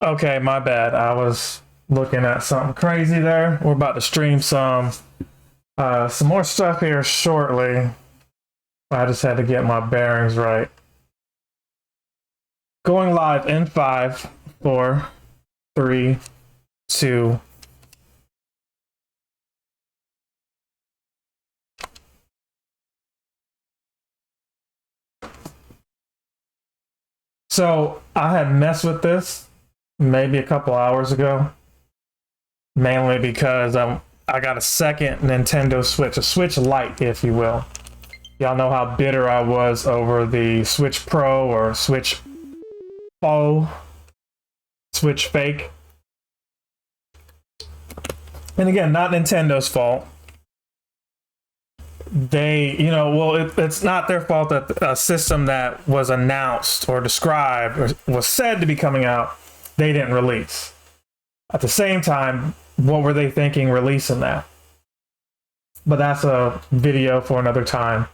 Okay, my bad. I was looking at something crazy there. We're about to stream some more stuff here shortly. I just had to get my bearings right. Going live in 5, 4, 3, 2. So I had messed with this maybe a couple hours ago, mainly because I got a second Nintendo Switch, a Switch Lite, if you will. Y'all know how bitter I was over the Switch Pro or Switch Faux, Switch Fake. And again, not Nintendo's fault. They, it's not their fault that a system that was announced or described or was said to be coming out, they didn't release. At the same time, what were they thinking releasing that? But that's a video for another time.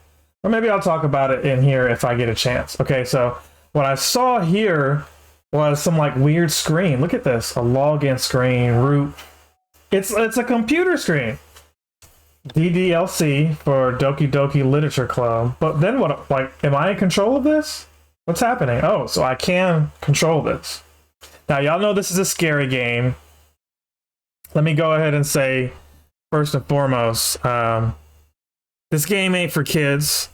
Or maybe I'll talk about it in here if I get a chance. Okay, so what I saw here was some like weird screen. Look at this, a login screen, root. It's a computer screen. DDLC for Doki Doki Literature Club. But then what, like, am I in control of this? What's happening? Oh, so I can control this. Now, y'all know this is a scary game. Let me go ahead and say, first and foremost, this game ain't for kids.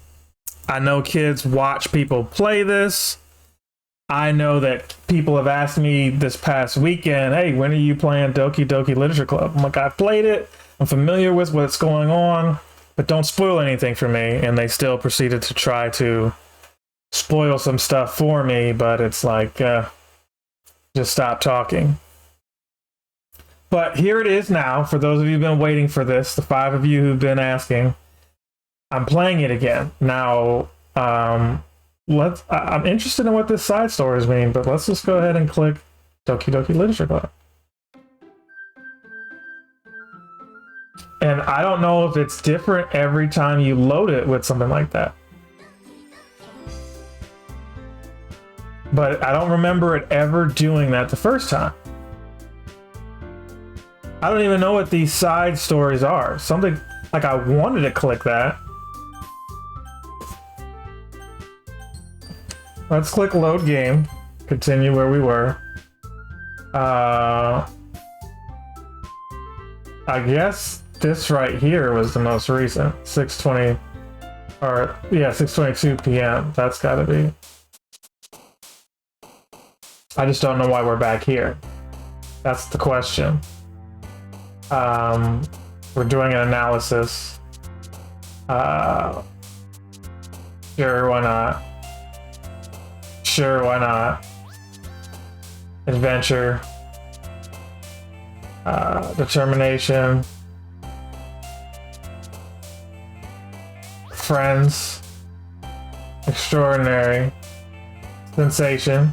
I know kids watch people play this. I know that people have asked me this past weekend, hey, when are you playing Doki Doki Literature Club? I'm like, I've played it. I'm familiar with what's going on, but don't spoil anything for me. And they still proceeded to try to spoil some stuff for me, but it's like, just stop talking. But here it is now. For those of you who've been waiting for this, the 5 of you who've been asking, I'm playing it again. Now, I'm interested in what this side stories mean, but let's just go ahead and click Doki Doki Literature Club. And I don't know if it's different every time you load it with something like that. But I don't remember it ever doing that the first time. I don't even know what these side stories are. Something like I wanted to click that. Let's click load game. Continue where we were. I guess this right here was the most recent. 6:20, or yeah, 6:22 p.m. That's gotta be. I just don't know why we're back here. That's the question. We're doing an analysis. Sure, why not? Sure, why not? Adventure. Determination. Friends. Extraordinary. Sensation.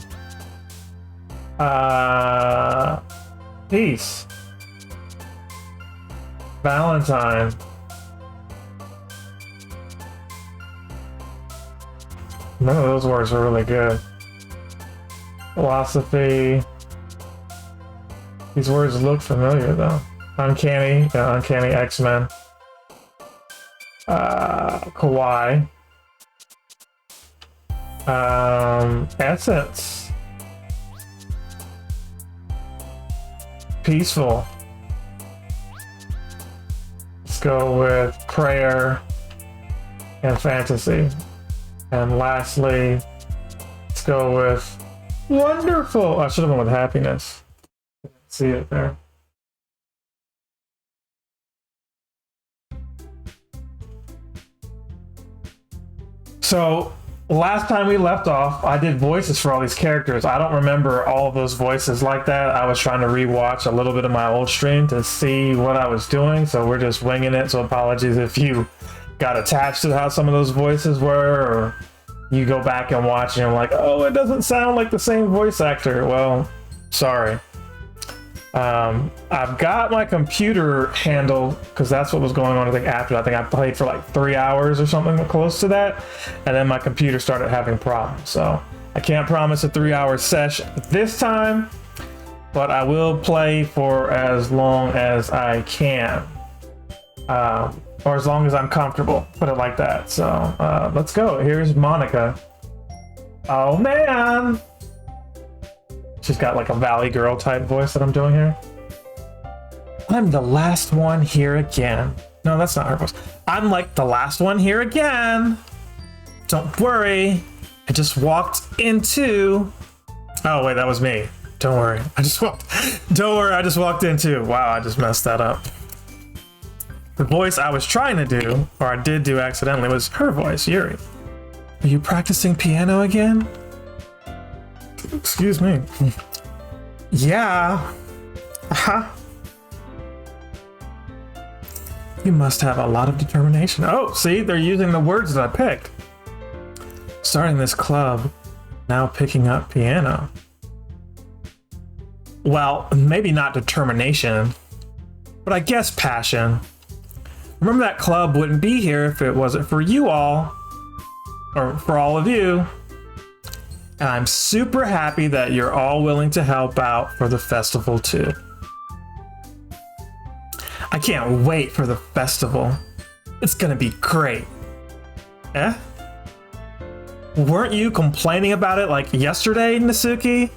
Peace. Valentine. None of those words are really good. Philosophy. These words look familiar though. Uncanny. Uncanny X-Men. Kawaii. Essence. Peaceful. Let's go with prayer and fantasy. And lastly, let's go with wonderful. I should have went with happiness. See it there. So last time we left off, I did voices for all these characters. I don't remember all of those voices like that. I was trying to rewatch a little bit of my old stream to see what I was doing. So we're just winging it. So apologies if you got attached to how some of those voices were, or you go back and watch and you're like, oh, it doesn't sound like the same voice actor. Well, sorry. I've got my computer handled because that's what was going on. I think I played for like 3 hours or something close to that, and then my computer started having problems. So I can't promise a 3-hour session this time, but I will play for as long as I can. Or as long as I'm comfortable, put it like that. So let's go. Here's Monica. Oh man! She's got like a Valley Girl type voice that I'm doing here. I'm the last one here again. No, that's not her voice. I'm like the last one here again. Don't worry. I just walked into... Oh wait, that was me. Don't worry. Don't worry, I just walked into... Wow, I just messed that up. The voice I was trying to do, or I did do accidentally, was her voice, Yuri. Are you practicing piano again? Excuse me. Yeah. You must have a lot of determination. Oh, see, they're using the words that I picked. Starting this club, now picking up piano. Well, maybe not determination, but I guess passion. Remember, that club wouldn't be here if it wasn't for you all, or for all of you. And I'm super happy that you're all willing to help out for the festival too. I can't wait for the festival. It's gonna be great. Eh? Weren't you complaining about it like yesterday, Nasuki?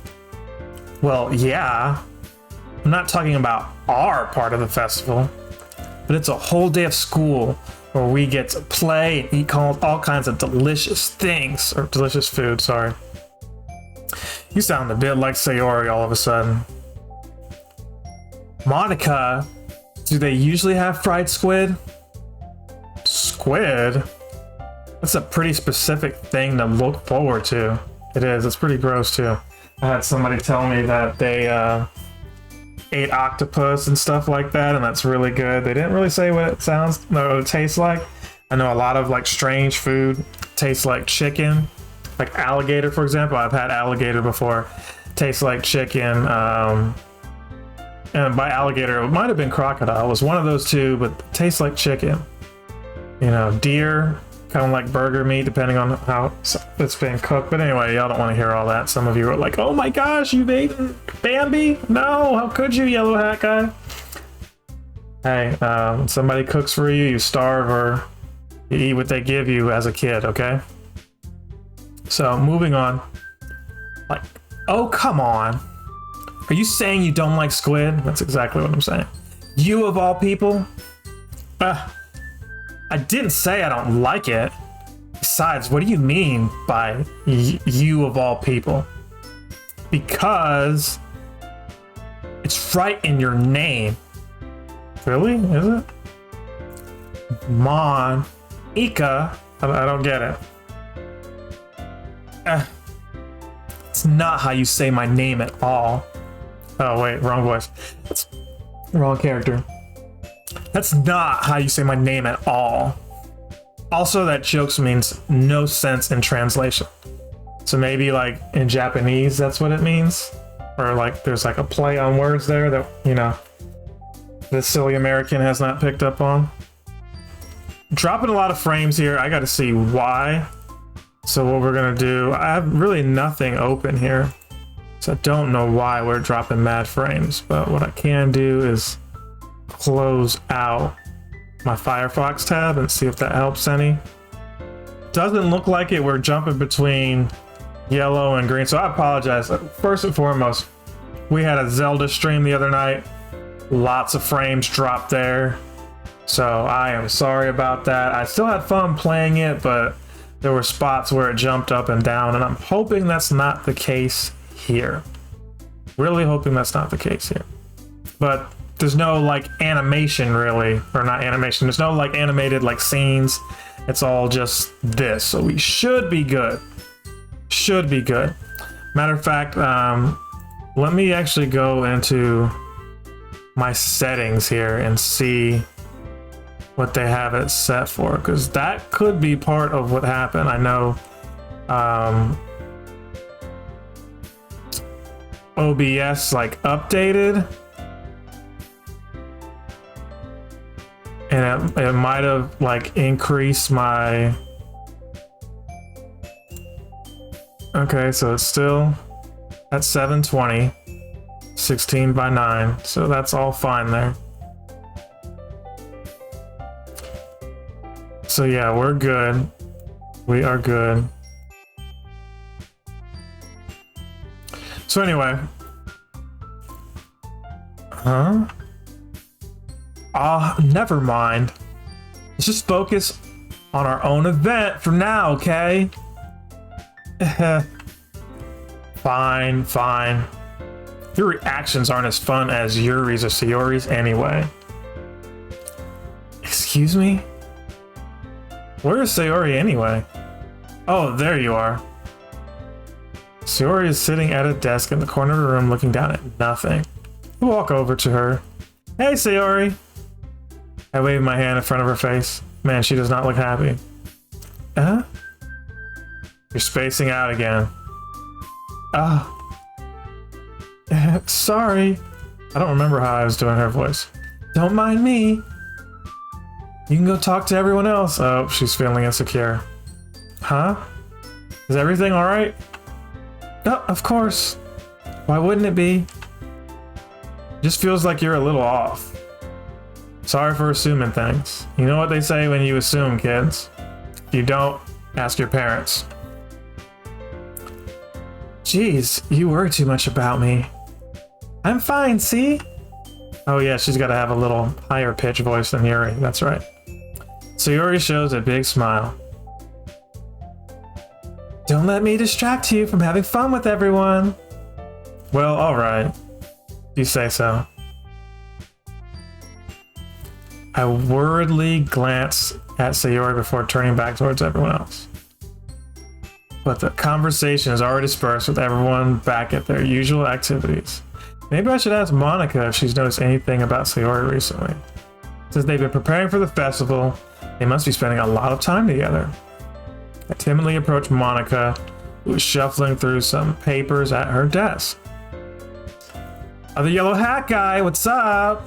Well, yeah. I'm not talking about our part of the festival, but it's a whole day of school where we get to play and eat all kinds of delicious things, or delicious food, sorry. You sound a bit like Sayori all of a sudden. Monica, do they usually have fried squid? Squid? That's a pretty specific thing to look forward to. It is, it's pretty gross too. I had somebody tell me that they ate octopus and stuff like that, and that's really good. They didn't really say what it tastes like. I know a lot of like strange food tastes like chicken. Like alligator, for example. I've had alligator before. Tastes like chicken. And by alligator, it might have been crocodile. It was one of those two, but tastes like chicken. You know, deer, kind of like burger meat, depending on how it's been cooked. But anyway, y'all don't want to hear all that. Some of you are like, oh my gosh, you've eaten Bambi? No, how could you, yellow hat guy? Hey, when somebody cooks for you, you starve or you eat what they give you as a kid, okay? So, moving on. Like, oh, come on. Are you saying you don't like squid? That's exactly what I'm saying. You of all people? I didn't say I don't like it. Besides, what do you mean by you of all people? Because it's right in your name. Really? Is it? Ika? I don't get it. It's not how you say my name at all. Oh wait, wrong voice. That's wrong character. That's not how you say my name at all. Also, that jokes means no sense in translation. So maybe like in Japanese, that's what it means. Or like there's like a play on words there that, you know, this silly American has not picked up on. Dropping a lot of frames here. I gotta see why. So what we're gonna do, I have really nothing open here. So I don't know why we're dropping mad frames, but what I can do is close out my Firefox tab and see if that helps any. Doesn't look like it. We're jumping between yellow and green, so I apologize. First and foremost, we had a Zelda stream the other night. Lots of frames dropped there, so I am sorry about that. I still had fun playing it, but there were spots where it jumped up and down, and I'm hoping that's not the case here. Really hoping that's not the case here. But there's no like animation really, or not animation, there's no like animated like scenes. It's all just this, so we should be good. Should be good. Matter of fact, let me actually go into my settings here and see what they have it set for, because that could be part of what happened. I know OBS like updated, and it might have like increased my... Okay, so it's still at 720. 16 by 9, so that's all fine there. So yeah, we're good. We are good. So anyway. Huh? Never mind. Let's just focus on our own event for now, okay? Fine, fine. Your reactions aren't as fun as Yuri's or Sayori's anyway. Excuse me? Where is Sayori anyway? Oh, there you are. Sayori is sitting at a desk in the corner of the room looking down at nothing. I walk over to her. Hey, Sayori! I wave my hand in front of her face. Man, she does not look happy. You're spacing out again. Sorry. I don't remember how I was doing her voice. Don't mind me. You can go talk to everyone else. Oh, she's feeling insecure. Huh? Is everything alright? Oh, of course. Why wouldn't it be? Just feels like you're a little off. Sorry for assuming things. You know what they say when you assume, kids. If you don't, ask your parents. Jeez, you worry too much about me. I'm fine, see? Oh yeah, she's got to have a little higher pitch voice than Yuri, that's right. Sayori shows a big smile. Don't let me distract you from having fun with everyone. Well, alright. You say so. I worriedly glance at Sayori before turning back towards everyone else. But the conversation is already dispersed with everyone back at their usual activities. Maybe I should ask Monica if she's noticed anything about Sayori recently. Since they've been preparing for the festival, they must be spending a lot of time together. I timidly approach Monica, who is shuffling through some papers at her desk. Other yellow hat guy, what's up?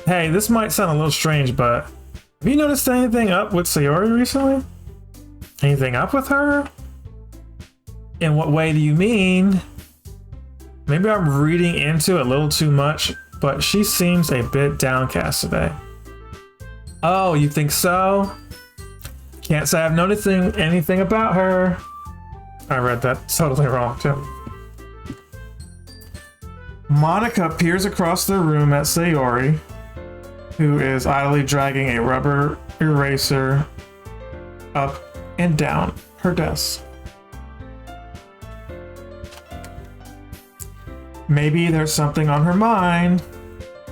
Hey, this might sound a little strange, but have you noticed anything up with Sayori recently? Anything up with her? In what way do you mean? Maybe I'm reading into it a little too much, but she seems a bit downcast today. Oh, you think so? Can't say I've noticed anything about her. I read that totally wrong, too. Monica peers across the room at Sayori, who is idly dragging a rubber eraser up and down her desk. Maybe there's something on her mind,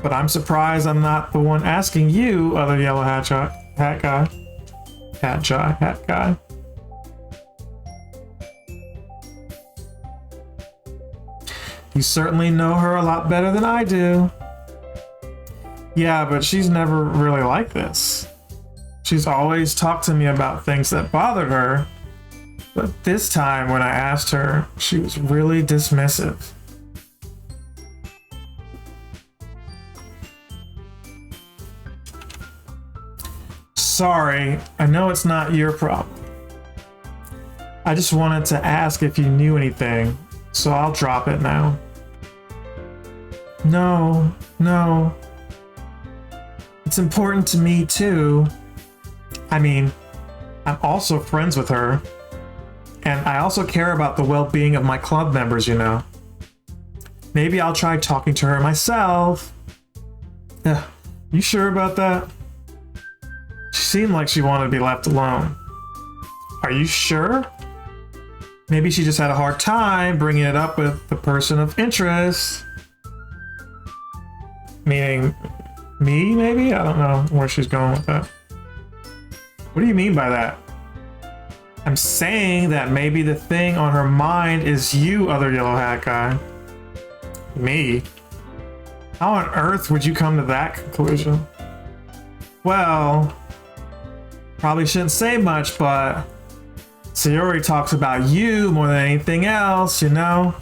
but I'm surprised I'm not the one asking you, other yellow hat guy. Hat guy. You certainly know her a lot better than I do. Yeah, but she's never really like this. She's always talked to me about things that bothered her, but this time when I asked her, she was really dismissive. Sorry, I know it's not your problem. I just wanted to ask if you knew anything, so I'll drop it now. No. It's important to me too. I mean, I'm also friends with her, and I also care about the well-being of my club members, you know. Maybe I'll try talking to her myself. You sure about that? She seemed like she wanted to be left alone. Are you sure? Maybe she just had a hard time bringing it up with the person of interest. Meaning me, maybe? I don't know where she's going with that. What do you mean by that? I'm saying that maybe the thing on her mind is you, other yellow hat guy. Me? How on earth would you come to that conclusion? Well, probably shouldn't say much, but Sayori talks about you more than anything else, you know?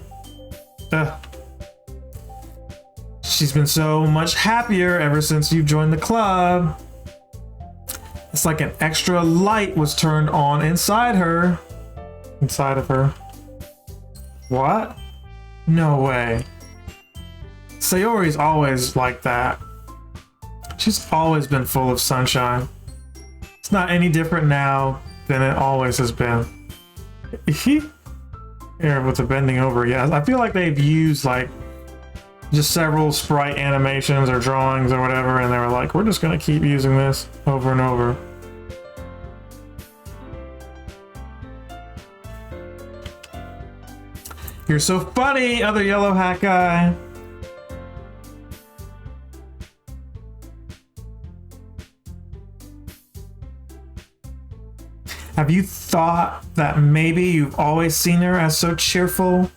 She's been so much happier ever since you joined the club. It's like an extra light was turned on inside of her. What? No way. Sayori's always like that. She's always been full of sunshine. It's not any different now than it always has been. Here with the bending over, yes. I feel like they've used like just several sprite animations or drawings or whatever, and they were like, we're just gonna keep using this over and over. You're so funny, other yellow hat guy. Have you thought that maybe you've always seen her as so cheerful?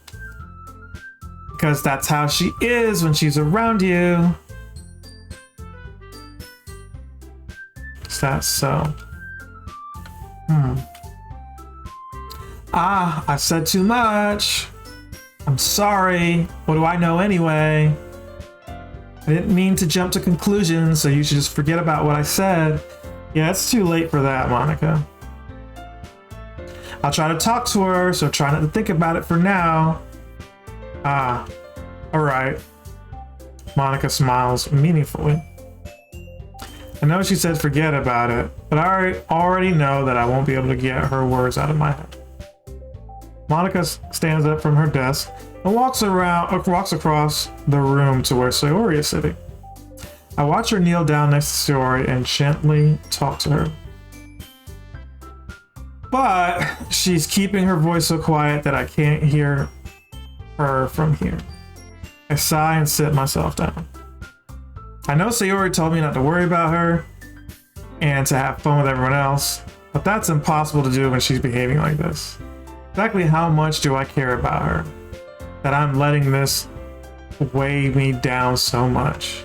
Because that's how she is when she's around you. Is that so? Ah, I've said too much. I'm sorry. What do I know anyway? I didn't mean to jump to conclusions, so you should just forget about what I said. Yeah, it's too late for that, Monica. I'll try to talk to her, so try not to think about it for now. Ah, alright. Monica smiles meaningfully. I know she said forget about it, but I already know that I won't be able to get her words out of my head. Monica stands up from her desk and walks across the room to where Sayori is sitting. I watch her kneel down next to Sayori and gently talk to her. But she's keeping her voice so quiet that I can't hear her from here. I sigh and sit myself down. I know Sayori told me not to worry about her and to have fun with everyone else, but that's impossible to do when she's behaving like this. Exactly how much do I care about her that I'm letting this weigh me down so much?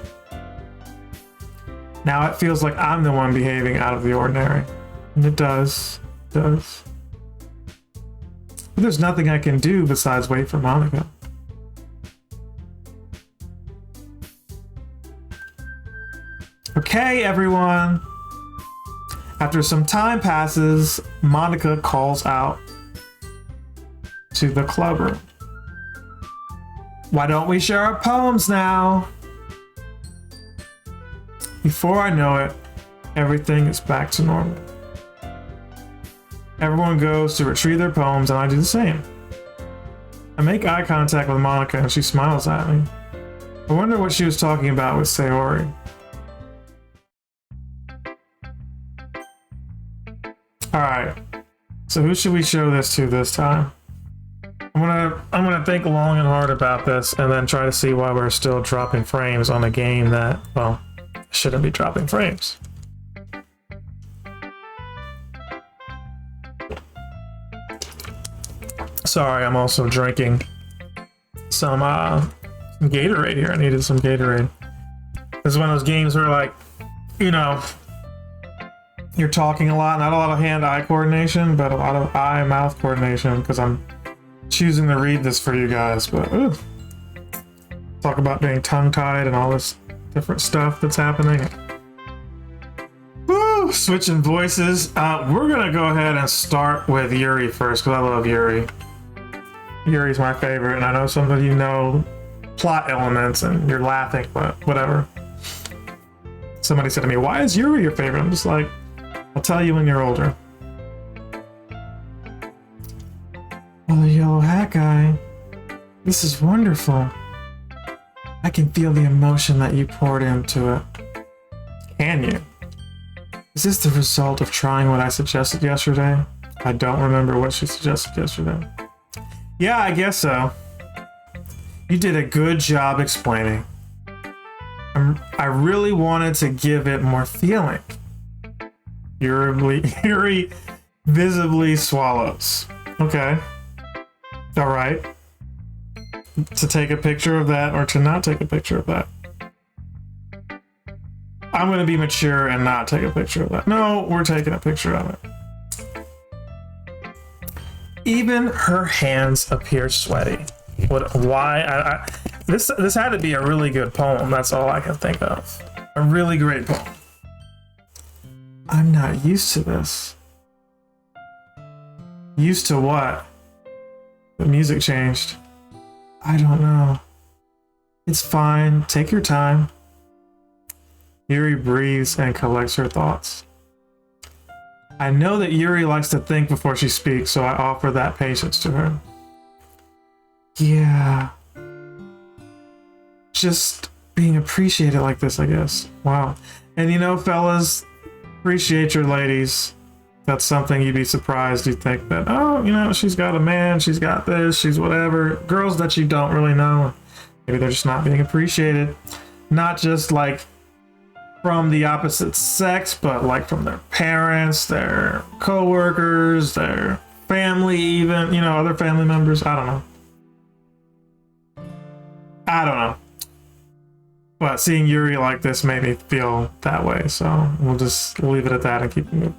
Now it feels like I'm the one behaving out of the ordinary. And it does. But there's nothing I can do besides wait for Monica. Okay, everyone. After some time passes, Monica calls out to the club room. Why don't we share our poems now? Before I know it, everything is back to normal. Everyone goes to retrieve their poems and I do the same. I make eye contact with Monica and she smiles at me. I wonder what she was talking about with Sayori. Alright, so who should we show this to this time? I'm gonna think long and hard about this and then try to see why we're still dropping frames on a game that, well, shouldn't be dropping frames. Sorry, I'm also drinking some Gatorade here. I needed some Gatorade. This is one of those games where, like, you know, you're talking a lot, not a lot of hand-eye coordination, but a lot of eye-mouth coordination, because I'm choosing to read this for you guys. But ooh, talk about being tongue-tied and all this different stuff that's happening. Woo, switching voices. We're gonna go ahead and start with Yuri first, because I love Yuri. Yuri's my favorite, and I know some of you know plot elements and you're laughing, but whatever. Somebody said to me, why is Yuri your favorite? I'm just like, I'll tell you when you're older. Well, the yellow hat guy, this is wonderful. I can feel the emotion that you poured into it. Can you? Is this the result of trying what I suggested yesterday? I don't remember what she suggested yesterday. Yeah, I guess so. You did a good job explaining. I really wanted to give it more feeling. Yuri visibly swallows. Okay. All right. To take a picture of that or to not take a picture of that? I'm going to be mature and not take a picture of that. No, we're taking a picture of it. Even her hands appear sweaty. Why? This had to be a really good poem. That's all I can think of. A really great poem. I'm not used to this. Used to what? The music changed. I don't know. It's fine. Take your time. Yuri breathes and collects her thoughts. I know that Yuri likes to think before she speaks, so I offer that patience to her. Yeah. Just being appreciated like this, I guess. Wow. And you know, fellas, appreciate your ladies. That's something you'd be surprised. You think that, oh, you know, she's got a man, she's got this, she's whatever. Girls that you don't really know, maybe they're just not being appreciated. Not just like from the opposite sex, but like from their parents, their co-workers, their family, even, you know, other family members. I don't know. But seeing Yuri like this made me feel that way, so we'll leave it at that and keep it moving.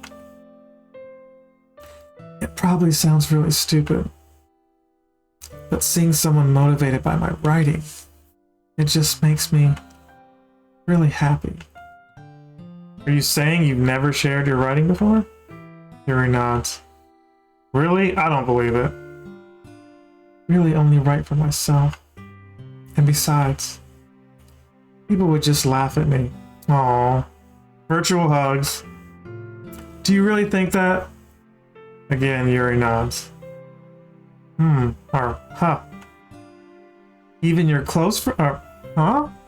It probably sounds really stupid, but seeing someone motivated by my writing, it just makes me really happy. Are you saying you've never shared your writing before? Yuri nods. Really? I don't believe it. Really only write for myself. And besides, people would just laugh at me. Aww. Virtual hugs. Do you really think that? Again, Yuri nods. Or, huh. Even your close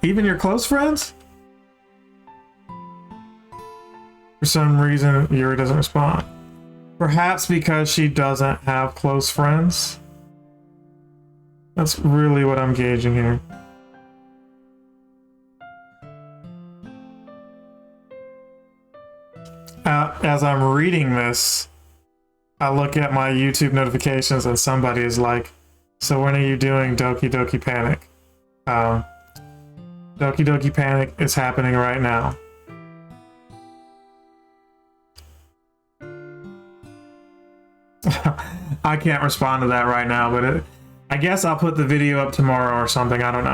Even your close friends? For some reason, Yuri doesn't respond. Perhaps because she doesn't have close friends? That's really what I'm gauging here. As I'm reading this, I look at my YouTube notifications and somebody is like, so when are you doing Doki Doki Panic? Doki Doki Panic is happening right now. I can't respond to that right now, but I guess I'll put the video up tomorrow or something. I don't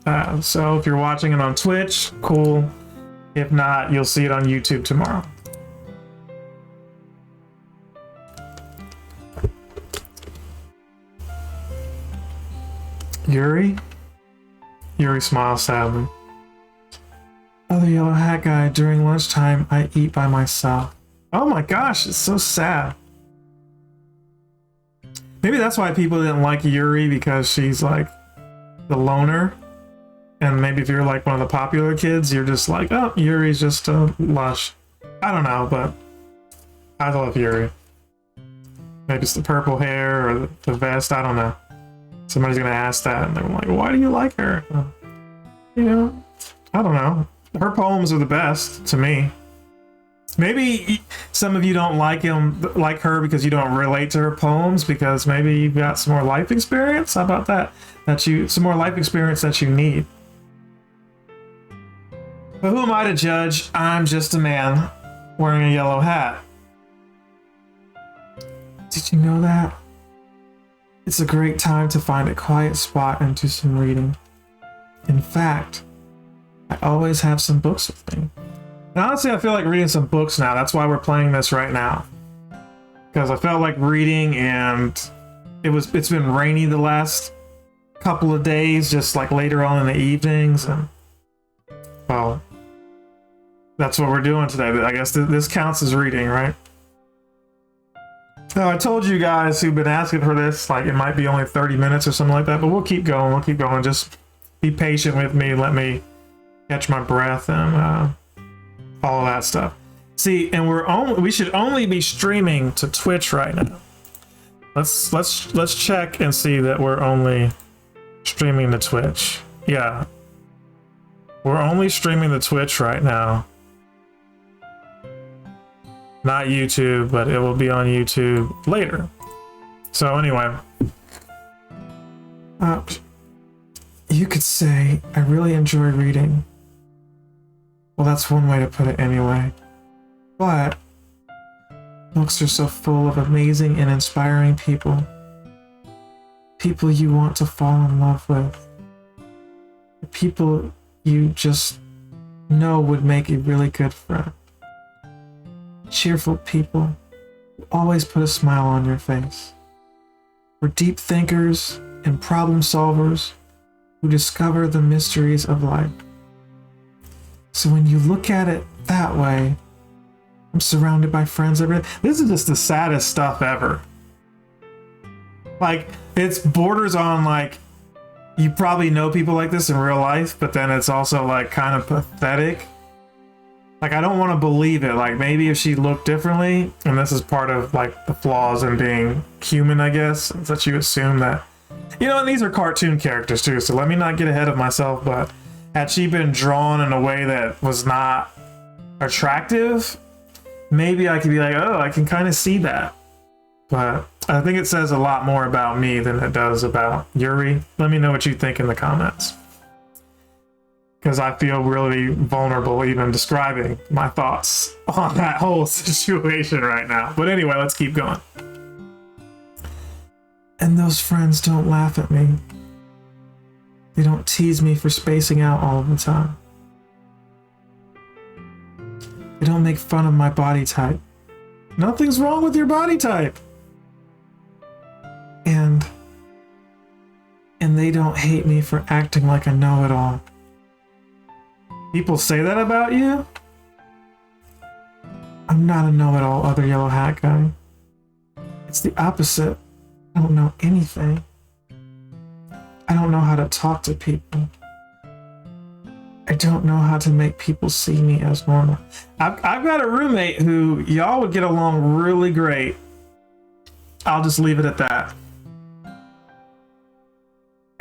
know. So if you're watching it on Twitch, cool. If not, you'll see it on YouTube tomorrow. Yuri? Yuri smiles sadly. Other yellow hat guy, during lunchtime, I eat by myself. Oh my gosh, it's so sad. Maybe that's why people didn't like Yuri, because she's like the loner. And maybe if you're like one of the popular kids, you're just like, oh, Yuri's just a lush. I don't know, but I love Yuri. Maybe it's the purple hair or the vest, I don't know. Somebody's gonna ask that and they're like, why do you like her? You know, I don't know. Her poems are the best to me. Maybe some of you don't like her because you don't relate to her poems, because maybe you've got some more life experience. How about that? Some more life experience that you need. But who am I to judge? I'm just a man wearing a yellow hat. Did you know that? It's a great time to find a quiet spot and do some reading. In fact, I always have some books with me. And honestly, I feel like reading some books now. That's why we're playing this right now. Because I felt like reading, and it's been rainy the last couple of days, just like later on in the evenings. And, well, that's what we're doing today. I guess this counts as reading, right? Now, I told you guys who've been asking for this, like it might be only 30 minutes or something like that, but we'll keep going. We'll keep going. Just be patient with me. Let me catch my breath and all that stuff. See, and we should only be streaming to Twitch right now. Let's check and see that we're only streaming to Twitch. Yeah. We're only streaming to Twitch right now. Not YouTube, but it will be on YouTube later. So anyway, you could say I really enjoy reading. Well, that's one way to put it anyway. But books are so full of amazing and inspiring people. People you want to fall in love with. People you just know would make a really good friend. Cheerful people who always put a smile on your face. We're deep thinkers and problem solvers who discover the mysteries of life. So when you look at it that way, I'm surrounded by friends every day. This is just the saddest stuff ever. Like, it's borders on, like, you probably know people like this in real life, but then it's also, like, kind of pathetic. Like, I don't want to believe it. Like, maybe if she looked differently, and this is part of, like, the flaws in being human, I guess, is that you assume that, you know, and these are cartoon characters too, so let me not get ahead of myself, but had she been drawn in a way that was not attractive, maybe I could be like, oh, I can kind of see that. But I think it says a lot more about me than it does about Yuri. Let me know what you think in the comments, because I feel really vulnerable even describing my thoughts on that whole situation right now. But anyway, let's keep going. And those friends don't laugh at me. They don't tease me for spacing out all of the time. They don't make fun of my body type. Nothing's wrong with your body type. And they don't hate me for acting like a know-it-all. People say that about you? I'm not a know-it-all, other yellow hat guy. It's the opposite. I don't know anything. I don't know how to talk to people. I don't know how to make people see me as normal. I've got a roommate who y'all would get along really great. I'll just leave it at that.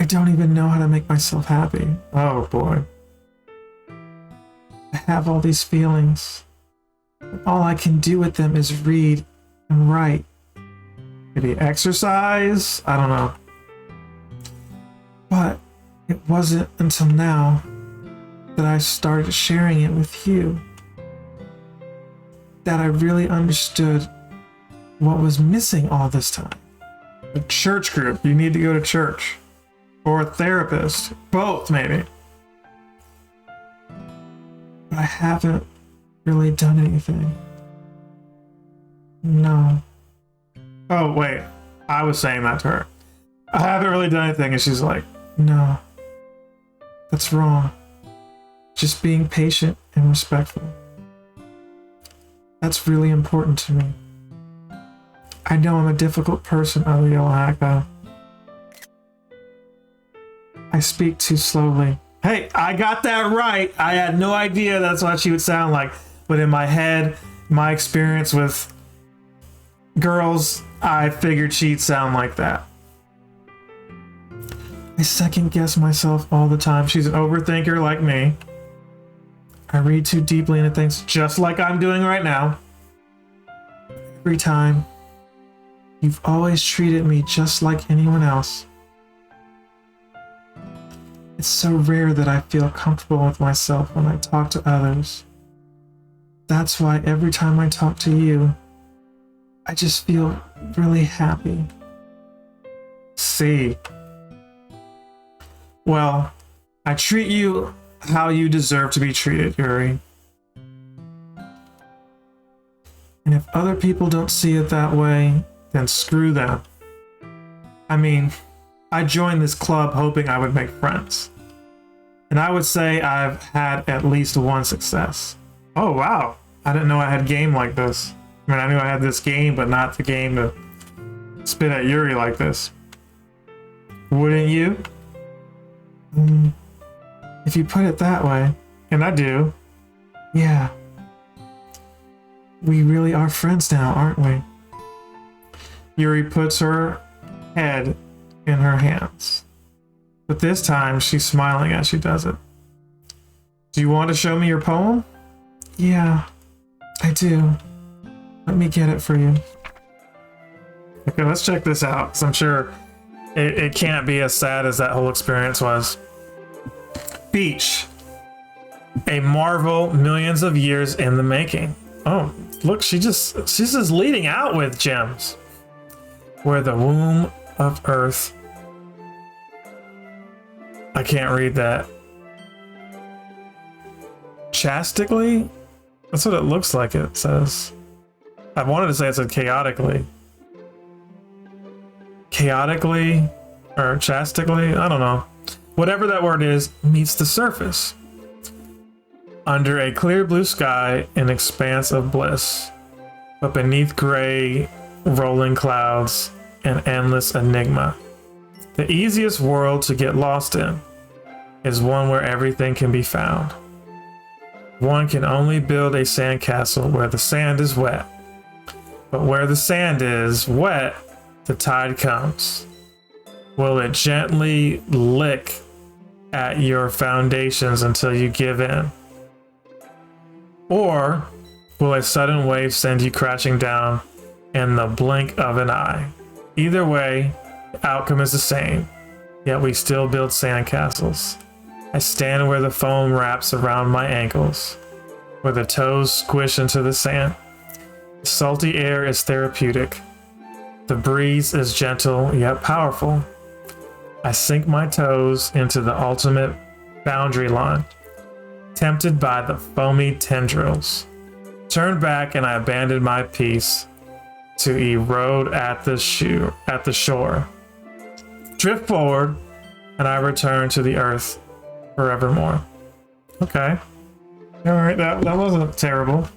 I don't even know how to make myself happy. Oh boy. I have all these feelings. All I can do with them is read and write. Maybe exercise? I don't know. But it wasn't until now that I started sharing it with you that I really understood what was missing all this time. A church group. You need to go to church. Or a therapist. Both, maybe. But I haven't really done anything. No. Oh, wait. I was saying that to her. I haven't really done anything, and she's like, no. That's wrong. Just being patient and respectful. That's really important to me. I know I'm a difficult person, other yellow hat guy. I speak too slowly. Hey, I got that right. I had no idea that's what she would sound like. But in my head, my experience with girls, I figured she'd sound like that. I second guess myself all the time. She's an overthinker like me. I read too deeply into things, just like I'm doing right now. Every time. You've always treated me just like anyone else. It's so rare that I feel comfortable with myself when I talk to others. That's why every time I talk to you, I just feel really happy. See. Well, I treat you how you deserve to be treated, Yuri. And if other people don't see it that way, then screw them. I mean, I joined this club hoping I would make friends. And I would say I've had at least one success. Oh, wow. I didn't know I had game like this. I mean, I knew I had this game, but not the game to spit at Yuri like this. Wouldn't you? If you put it that way, and I do, yeah. We really are friends now, aren't we? Yuri puts her head in her hands. But this time, she's smiling as she does it. Do you want to show me your poem? Yeah, I do. Let me get it for you. Okay, let's check this out, because I'm sure it can't be as sad as that whole experience was. Beach. A marvel millions of years in the making. Oh, look, she's just leading out with gems. Where the womb of Earth. I can't read that. Chastically? That's what it looks like it says. I wanted to say it said chaotically. Chaotically? Or chastically? I don't know. whatever that word is, meets the surface. Under a clear blue sky, an expanse of bliss. But beneath gray, rolling clouds, an endless enigma. The easiest world to get lost in is one where everything can be found. One can only build a sandcastle where the sand is wet. But where the sand is wet, the tide comes. Will it gently lick at your foundations until you give in? Or will a sudden wave send you crashing down in the blink of an eye? Either way, the outcome is the same, yet we still build sandcastles. I stand where the foam wraps around my ankles, where the toes squish into the sand. The salty air is therapeutic. The breeze is gentle yet powerful. I sink my toes into the ultimate boundary line, tempted by the foamy tendrils. Turn back and I abandon my peace to erode at the shore. Drift forward and I return to the earth forevermore. Okay. Alright, that wasn't terrible.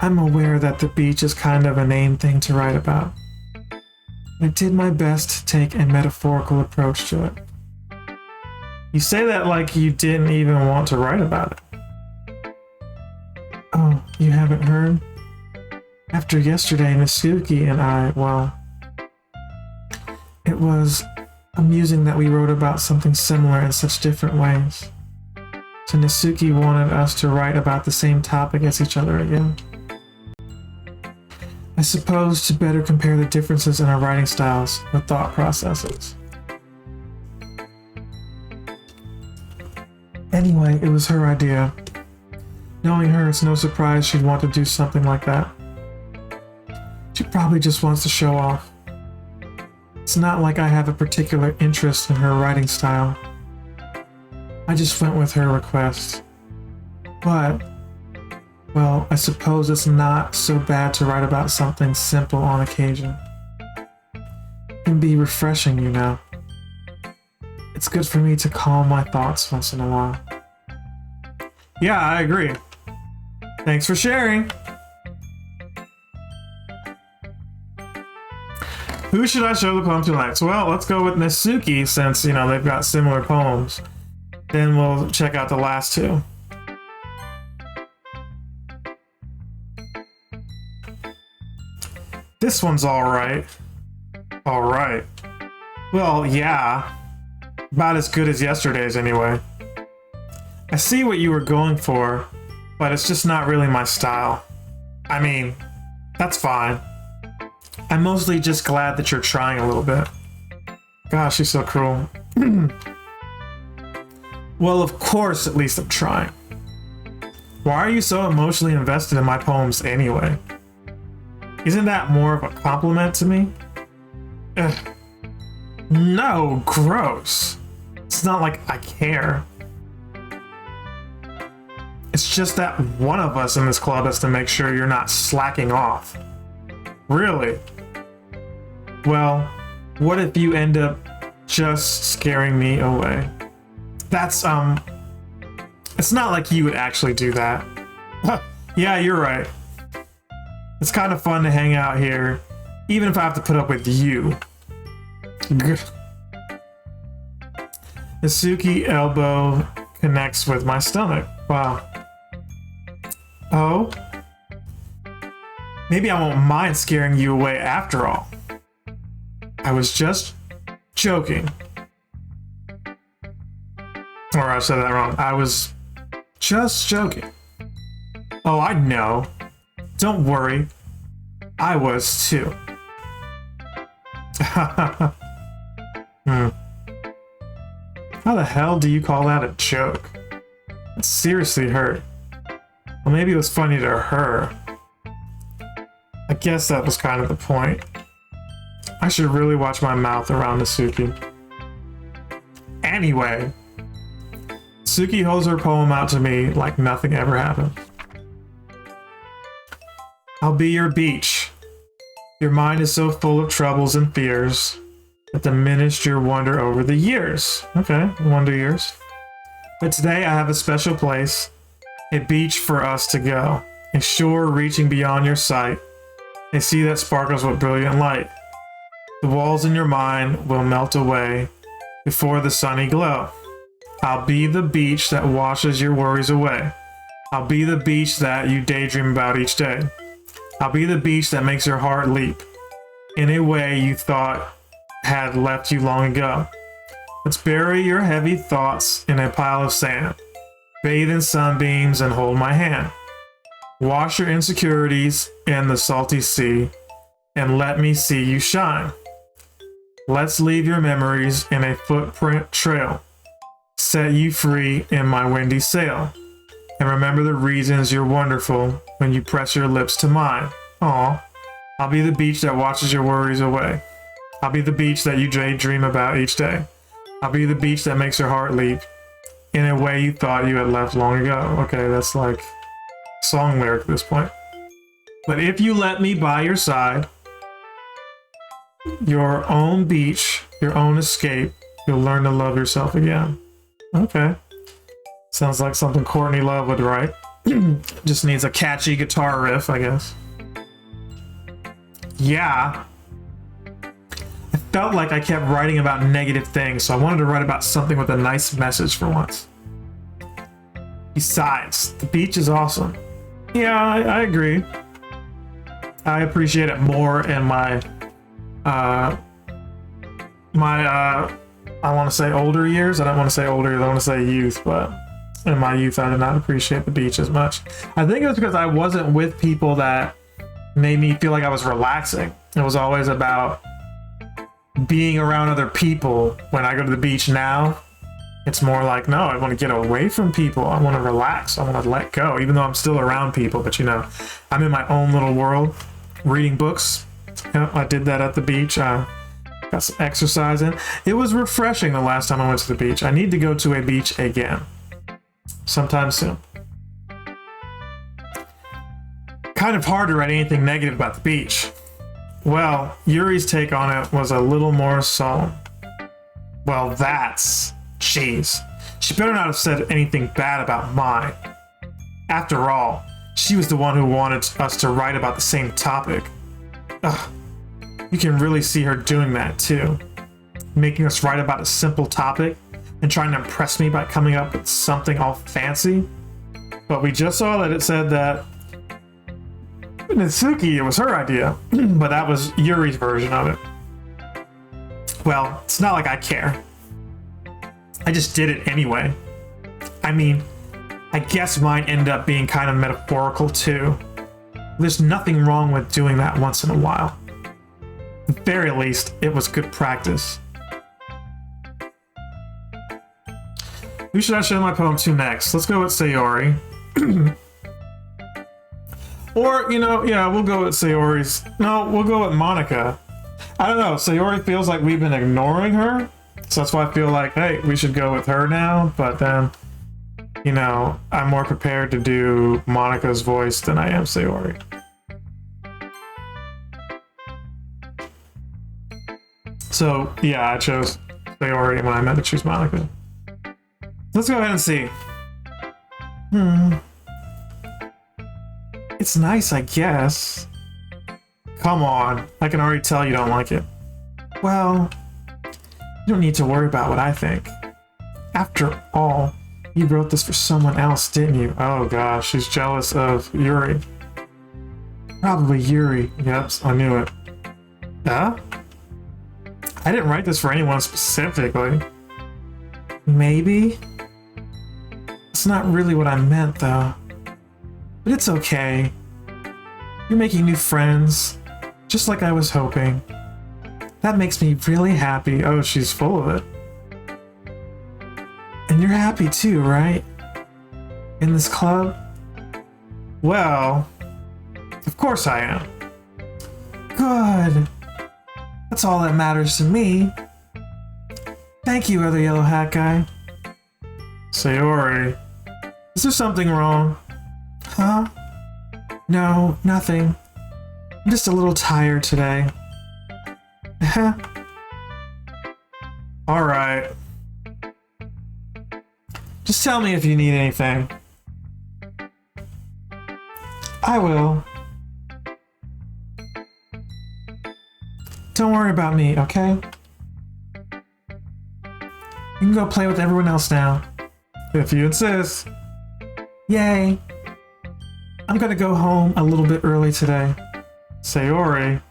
I'm aware that the beach is kind of a name thing to write about. I did my best to take a metaphorical approach to it. You say that like you didn't even want to write about it. Oh, you haven't heard? After yesterday, Nasuki and I, well, it was amusing that we wrote about something similar in such different ways. So Nasuki wanted us to write about the same topic as each other again. I suppose to better compare the differences in our writing styles or thought processes. Anyway, it was her idea. Knowing her, it's no surprise she'd want to do something like that. She probably just wants to show off. It's not like I have a particular interest in her writing style. I just went with her request. But, well, I suppose it's not so bad to write about something simple on occasion. It can be refreshing, you know. It's good for me to calm my thoughts once in a while. Yeah, I agree. Thanks for sharing. Who should I show the poem to next? Well, let's go with Nasuki since, you know, they've got similar poems. Then we'll check out the last two. This one's alright. Alright. Well, yeah. About as good as yesterday's anyway. I see what you were going for, but it's just not really my style. I mean, that's fine. I'm mostly just glad that you're trying a little bit. Gosh, she's so cruel. Well, of course, at least I'm trying. Why are you so emotionally invested in my poems anyway? Isn't that more of a compliment to me? Ugh. No, gross. It's not like I care. It's just that one of us in this club has to make sure you're not slacking off. Really? Well, what if you end up just scaring me away? That's, it's not like you would actually do that. Yeah, you're right. It's kind of fun to hang out here, even if I have to put up with you. Nasuki elbow connects with my stomach. Wow. Oh? Maybe I won't mind scaring you away after all. I was just joking. Or I said that wrong. I was just joking. Oh, I know. Don't worry. I was too. How the hell do you call that a joke? It seriously hurt. Well, maybe it was funny to her. I guess that was kind of the point. I should really watch my mouth around Nasuki. Anyway, Suki holds her poem out to me like nothing ever happened. I'll be your beach. Your mind is so full of troubles and fears. that diminished your wonder over the years. Okay, wonder years. But today I have a special place, a beach for us to go, a shore reaching beyond your sight, a sea that sparkles with brilliant light. The walls in your mind will melt away before the sunny glow. I'll be the beach that washes your worries away. I'll be the beach that you daydream about each day. I'll be the beach that makes your heart leap in a way you thought had left you long ago. Let's bury your heavy thoughts in a pile of sand. Bathe in sunbeams and hold my hand. Wash your insecurities in the salty sea and let me see you shine. Let's leave your memories in a footprint trail. Set you free in my windy sail. And remember the reasons you're wonderful when you press your lips to mine. Aw, I'll be the beach that washes your worries away. I'll be the beach that you daydream about each day. I'll be the beach that makes your heart leap in a way you thought you had left long ago. Okay, that's like song lyric at this point. But if you let me by your side, your own beach, your own escape, you'll learn to love yourself again. Okay. Sounds like something Courtney Love would write. Just needs a catchy guitar riff, I guess. Yeah. I felt like I kept writing about negative things, so I wanted to write about something with a nice message for once. Besides, the beach is awesome. Yeah, I agree. I appreciate it more in my I want to say older years. I don't want to say older years, I want to say youth, but in my youth I did not appreciate the beach as much. I think it was because I wasn't with people that made me feel like I was relaxing. It was always about being around other people. When I go to the beach now, it's more like, no, I want to get away from people. I want to relax. I want to let go, even though I'm still around people. But you know, I'm in my own little world, reading books. You know, I did that at the beach. Got some exercise in. It was refreshing the last time I went to the beach. I need to go to a beach again sometime soon. Kind of hard to write anything negative about the beach. Well, Yuri's take on it was a little more solemn. Well, that's... Jeez. She better not have said anything bad about mine. After all, she was the one who wanted us to write about the same topic. Ugh. You can really see her doing that too. Making us write about a simple topic and trying to impress me by coming up with something all fancy. But we just saw that it said that Natsuki, it was her idea, but that was Yuri's version of it. Well, it's not like I care. I just did it anyway. I mean, I guess mine ended up being kind of metaphorical too. There's nothing wrong with doing that once in a while. At the very least, it was good practice. Who should I show my poem to next? Let's go with Sayori. Or, you know, yeah, we'll go with Sayori's. No, we'll go with Monica. I don't know. Sayori feels like we've been ignoring her. So that's why I feel like, hey, we should go with her now. But then, you know, I'm more prepared to do Monica's voice than I am Sayori. So, yeah, I chose Sayori when I meant to choose Monica. Let's go ahead and see. It's nice, I guess. Come on, I can already tell you don't like it. Well, you don't need to worry about what I think. After all, you wrote this for someone else, didn't you? Oh gosh, she's jealous of Yuri. Probably Yuri. Yep, I knew it. Huh? I didn't write this for anyone specifically. Maybe? It's not really what I meant, though. But it's okay. You're making new friends, just like I was hoping. That makes me really happy. Oh, she's full of it. And you're happy too, right? In this club? Well, of course I am. Good. That's all that matters to me. Thank you, other yellow hat guy. Sayori, is there something wrong? Huh? No, nothing. I'm just a little tired today. All right. Just tell me if you need anything. I will. Don't worry about me, okay? You can go play with everyone else now. If you insist. Yay. I'm gonna go home a little bit early today. Sayori.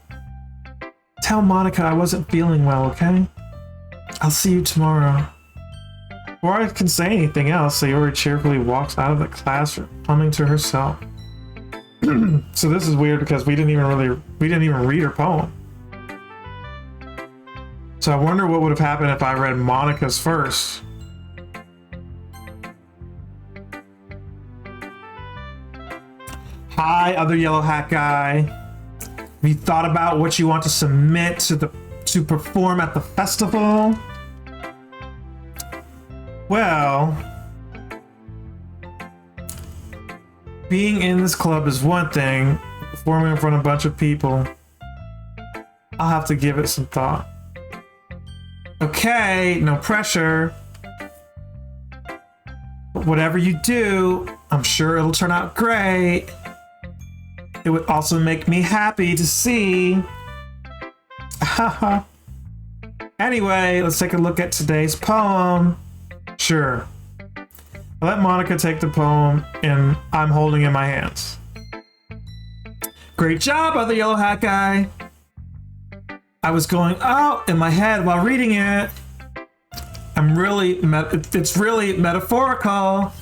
Tell Monica I wasn't feeling well, okay? I'll see you tomorrow. Before I can say anything else, Sayori cheerfully walks out of the classroom, humming to herself. So this is weird because we didn't even read her poem. So I wonder what would have happened if I read Monica's first. Hi, other yellow hat guy. Have you thought about what you want to submit to perform at the festival? Well, being in this club is one thing. Performing in front of a bunch of people, I'll have to give it some thought. Okay, no pressure. But whatever you do, I'm sure it'll turn out great. It would also make me happy to see. Anyway, let's take a look at today's poem. Sure. I let Monica take the poem and I'm holding in my hands. Great job, other yellow hat guy. I was going out in my head while reading it. It's really metaphorical.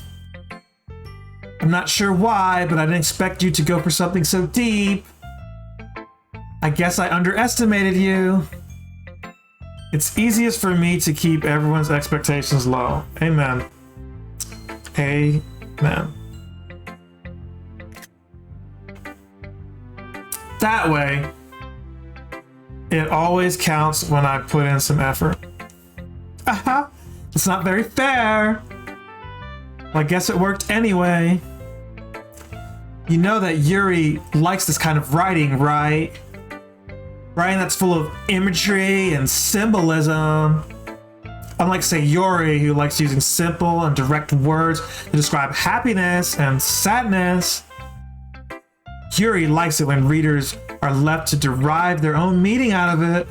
I'm not sure why, but I didn't expect you to go for something so deep. I guess I underestimated you. It's easiest for me to keep everyone's expectations low. Amen. Amen. That way, it always counts when I put in some effort. It's not very fair. Well, I guess it worked anyway. You know that Yuri likes this kind of writing, right? Writing that's full of imagery and symbolism. Unlike Sayori, who likes using simple and direct words to describe happiness and sadness, Yuri likes it when readers are left to derive their own meaning out of it.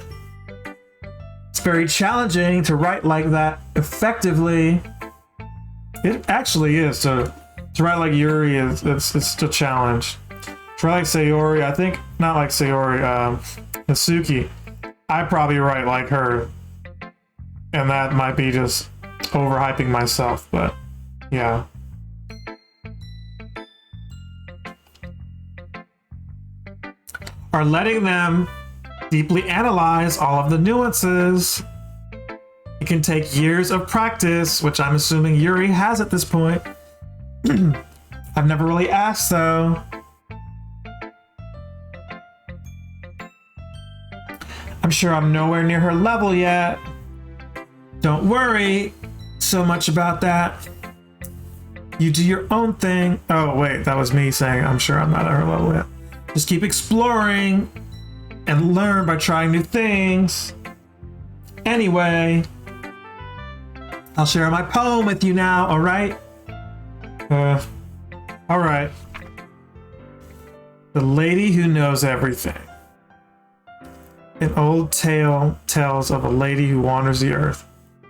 It's very challenging to write like that effectively. It actually is. To write like Yuri it's a challenge. To write like Sayori, I think, not like Sayori, Natsuki, I probably write like her. And that might be just overhyping myself, but yeah. Are letting them deeply analyze all of the nuances. It can take years of practice, which I'm assuming Yuri has at this point. I've never really asked though. I'm sure I'm nowhere near her level yet. Don't worry so much about that. You do your own thing. Oh wait, that was me saying I'm sure I'm not at her level yet. Just keep exploring and learn by trying new things. Anyway, I'll share my poem with you now, alright? Alright. The Lady Who Knows Everything. An old tale tells of a lady who wanders the earth.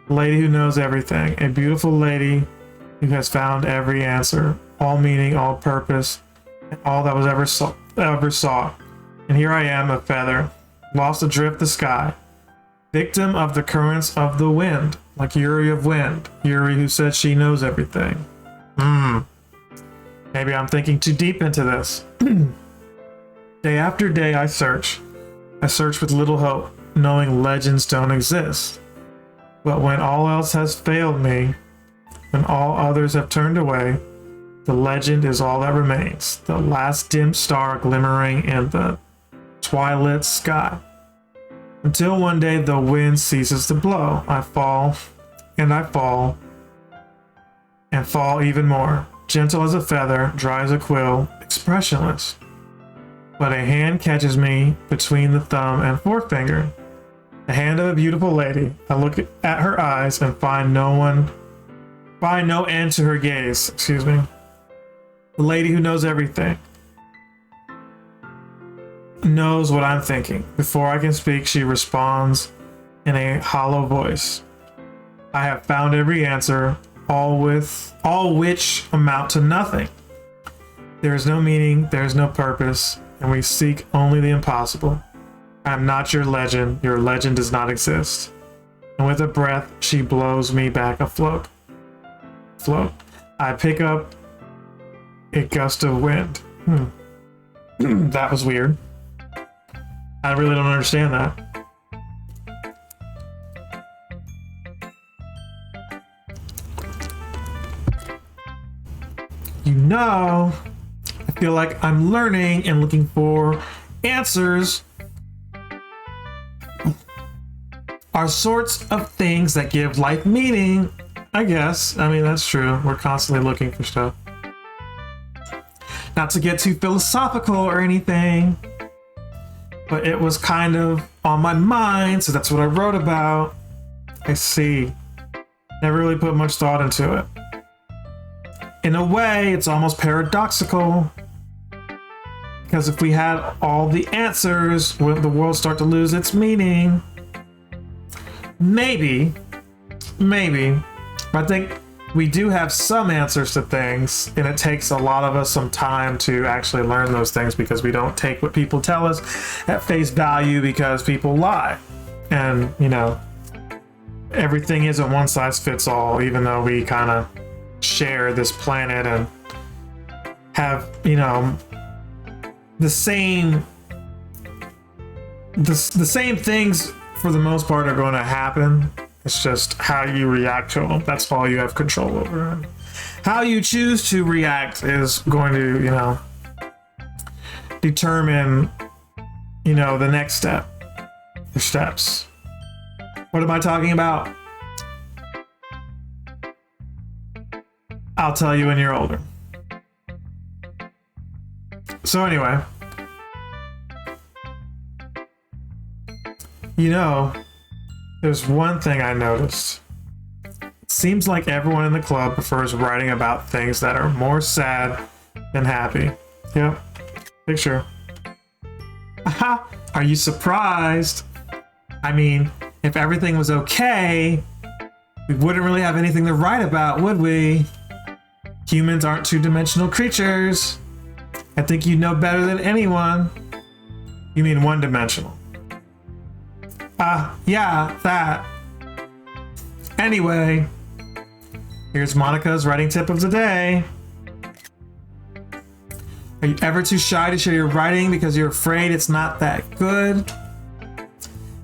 A lady who knows everything. A beautiful lady who has found every answer, all meaning, all purpose, and all that was ever sought. And here I am, a feather, lost adrift the sky, victim of the currents of the wind, like Yuri of Wind, Yuri who said she knows everything. Maybe I'm thinking too deep into this. Day after day I search. I search with little hope, knowing legends don't exist. But when all else has failed me, when all others have turned away, the legend is all that remains, the last dim star glimmering in the twilit sky. Until one day the wind ceases to blow, I fall, and I fall, and fall even more, gentle as a feather, dry as a quill, expressionless. But a hand catches me between the thumb and forefinger. The hand of a beautiful lady. I look at her eyes and find no end to her gaze. Excuse me. The lady who knows everything. Knows what I'm thinking. Before I can speak, she responds in a hollow voice. I have found every answer, all which amount to nothing. There is no meaning, there is no purpose, and we seek only the impossible. I am not your legend does not exist. And with a breath, she blows me back afloat. I pick up a gust of wind. That was weird. I really don't understand that. You know, I feel like I'm learning and looking for answers are sorts of things that give life meaning, I guess. I mean, that's true. We're constantly looking for stuff. Not to get too philosophical or anything, but it was kind of on my mind, so that's what I wrote about. I see. Never really put much thought into it. In a way, it's almost paradoxical. Because if we had all the answers, would the world start to lose its meaning? Maybe. I think we do have some answers to things, and it takes a lot of us some time to actually learn those things because we don't take what people tell us at face value because people lie. And, you know, everything isn't one size fits all, even though we kind of share this planet and have, you know, the same things for the most part are going to happen. It's just how you react to them. That's all you have control over. And how you choose to react is going to, you know, determine, you know, the next step or steps. What am I talking about? I'll tell you when you're older. So anyway, you know, there's one thing I noticed. It seems like everyone in the club prefers writing about things that are more sad than happy. Yep, picture. Aha! Are you surprised? I mean, if everything was okay, we wouldn't really have anything to write about, would we? Humans aren't two-dimensional creatures. I think you know better than anyone. You mean one-dimensional? Yeah, that. Anyway, here's Monica's writing tip of the day. Are you ever too shy to share your writing because you're afraid it's not that good?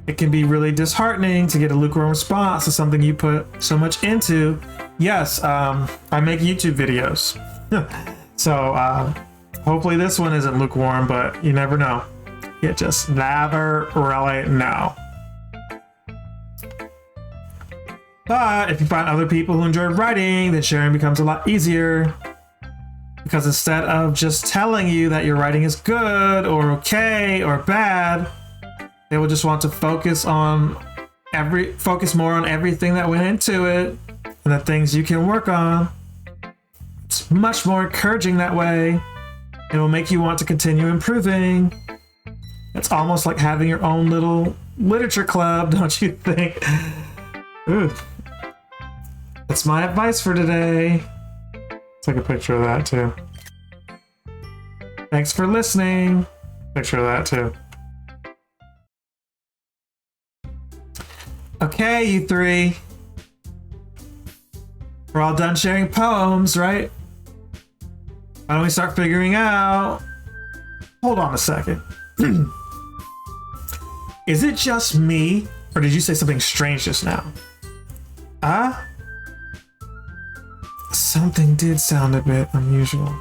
It can be really disheartening to get a lukewarm response to something you put so much into. Yes, I make YouTube videos. So, hopefully this one isn't lukewarm, but you never know. You just never really know. But if you find other people who enjoy writing, then sharing becomes a lot easier. Because instead of just telling you that your writing is good or okay or bad, they will just want to focus more on everything that went into it and the things you can work on. It's much more encouraging that way. It will make you want to continue improving. It's almost like having your own little literature club, don't you think? Ooh. That's my advice for today. Take a picture of that too. Thanks for listening. Picture of that too. Okay, you three. We're all done sharing poems, right? Why don't we start figuring out... Hold on a second. Is it just me? Or did you say something strange just now? Something did sound a bit unusual.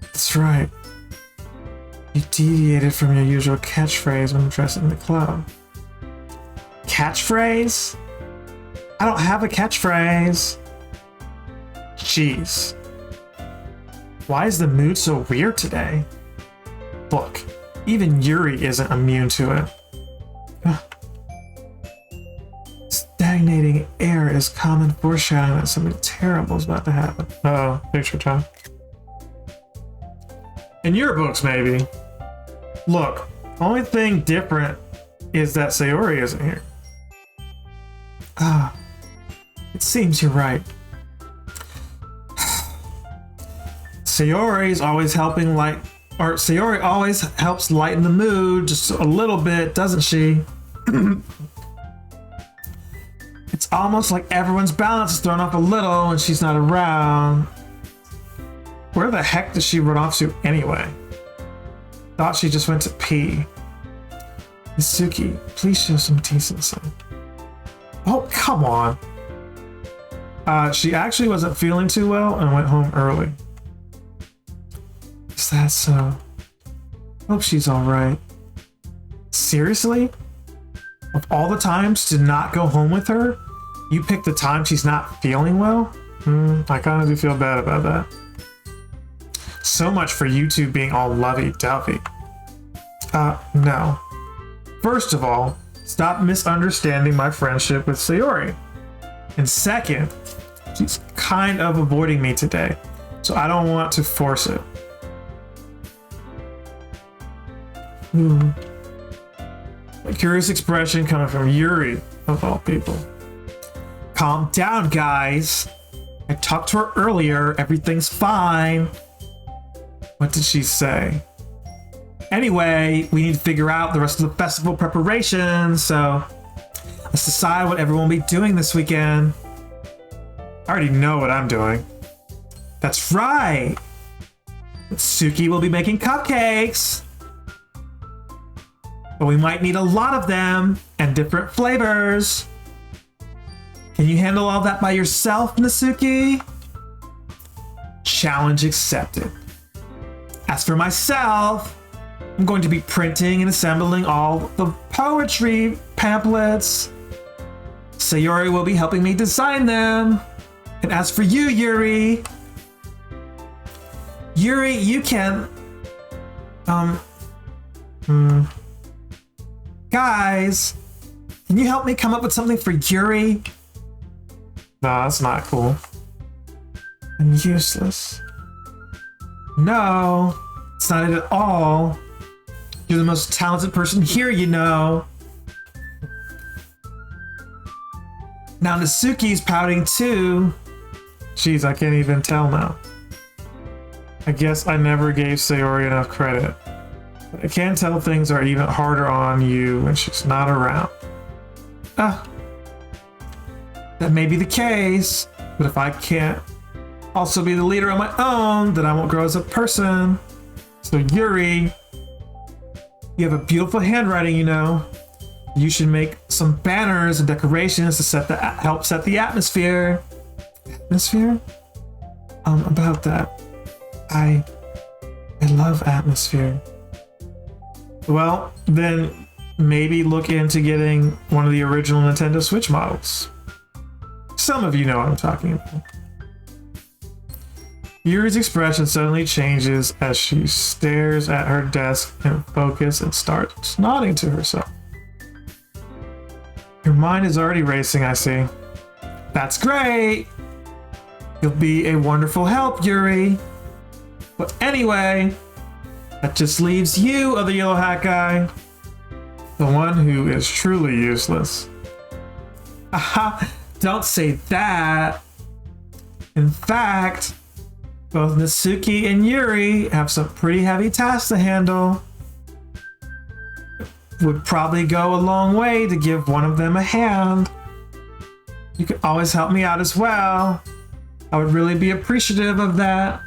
That's right. You deviated from your usual catchphrase when addressing the club. Catchphrase? I don't have a catchphrase. Jeez. Why is the mood so weird today? Look, even Yuri isn't immune to it. stagnating air is common foreshadowing that something terrible is about to happen. Uh-oh, picture time. In your books, maybe. Look, only thing different is that Sayori isn't here. Ah, it seems you're right. Sayori always helps lighten the mood just a little bit, doesn't she? It's almost like everyone's balance is thrown off a little when she's not around. Where the heck does she run off to anyway? Thought she just went to pee. Mitsuki, please show some decency. Oh, come on. She actually wasn't feeling too well and went home early. Is that so? Hope she's alright. Seriously? Of all the times to not go home with her, you picked the time she's not feeling well? I kind of do feel bad about that. So much for you two being all lovey-dovey. No. First of all, stop misunderstanding my friendship with Sayori. And second, she's kind of avoiding me today, so I don't want to force it. A curious expression coming from Yuri, of all people. Calm down, guys. I talked to her earlier. Everything's fine. What did she say? Anyway, we need to figure out the rest of the festival preparations, so let's decide what everyone will be doing this weekend. I already know what I'm doing. That's right. Suki will be making cupcakes. But we might need a lot of them and different flavors. Can you handle all that by yourself, Natsuki? Challenge accepted. As for myself, I'm going to be printing and assembling all the poetry pamphlets. Sayori will be helping me design them. And as for you, Yuri, you can... Guys, can you help me come up with something for Yuri? Nah, that's not cool. I'm useless. No, it's not it at all. You're the most talented person here, you know. Now Natsuki's pouting too. Jeez, I can't even tell now. I guess I never gave Sayori enough credit. But I can tell things are even harder on you when she's not around. That may be the case, but if I can't also be the leader on my own, then I won't grow as a person. So Yuri, you have a beautiful handwriting, you know. You should make some banners and decorations to help set the atmosphere. Atmosphere? About that. I love atmosphere. Well, then maybe look into getting one of the original Nintendo Switch models. Some of you know what I'm talking about. Yuri's expression suddenly changes as she stares at her desk in focus and starts nodding to herself. Your mind is already racing, I see. That's great! You'll be a wonderful help, Yuri. But anyway, that just leaves you, other yellow hat guy. The one who is truly useless. Aha! Don't say that. In fact, both Natsuki and Yuri have some pretty heavy tasks to handle. Would probably go a long way to give one of them a hand. You can always help me out as well. I would really be appreciative of that.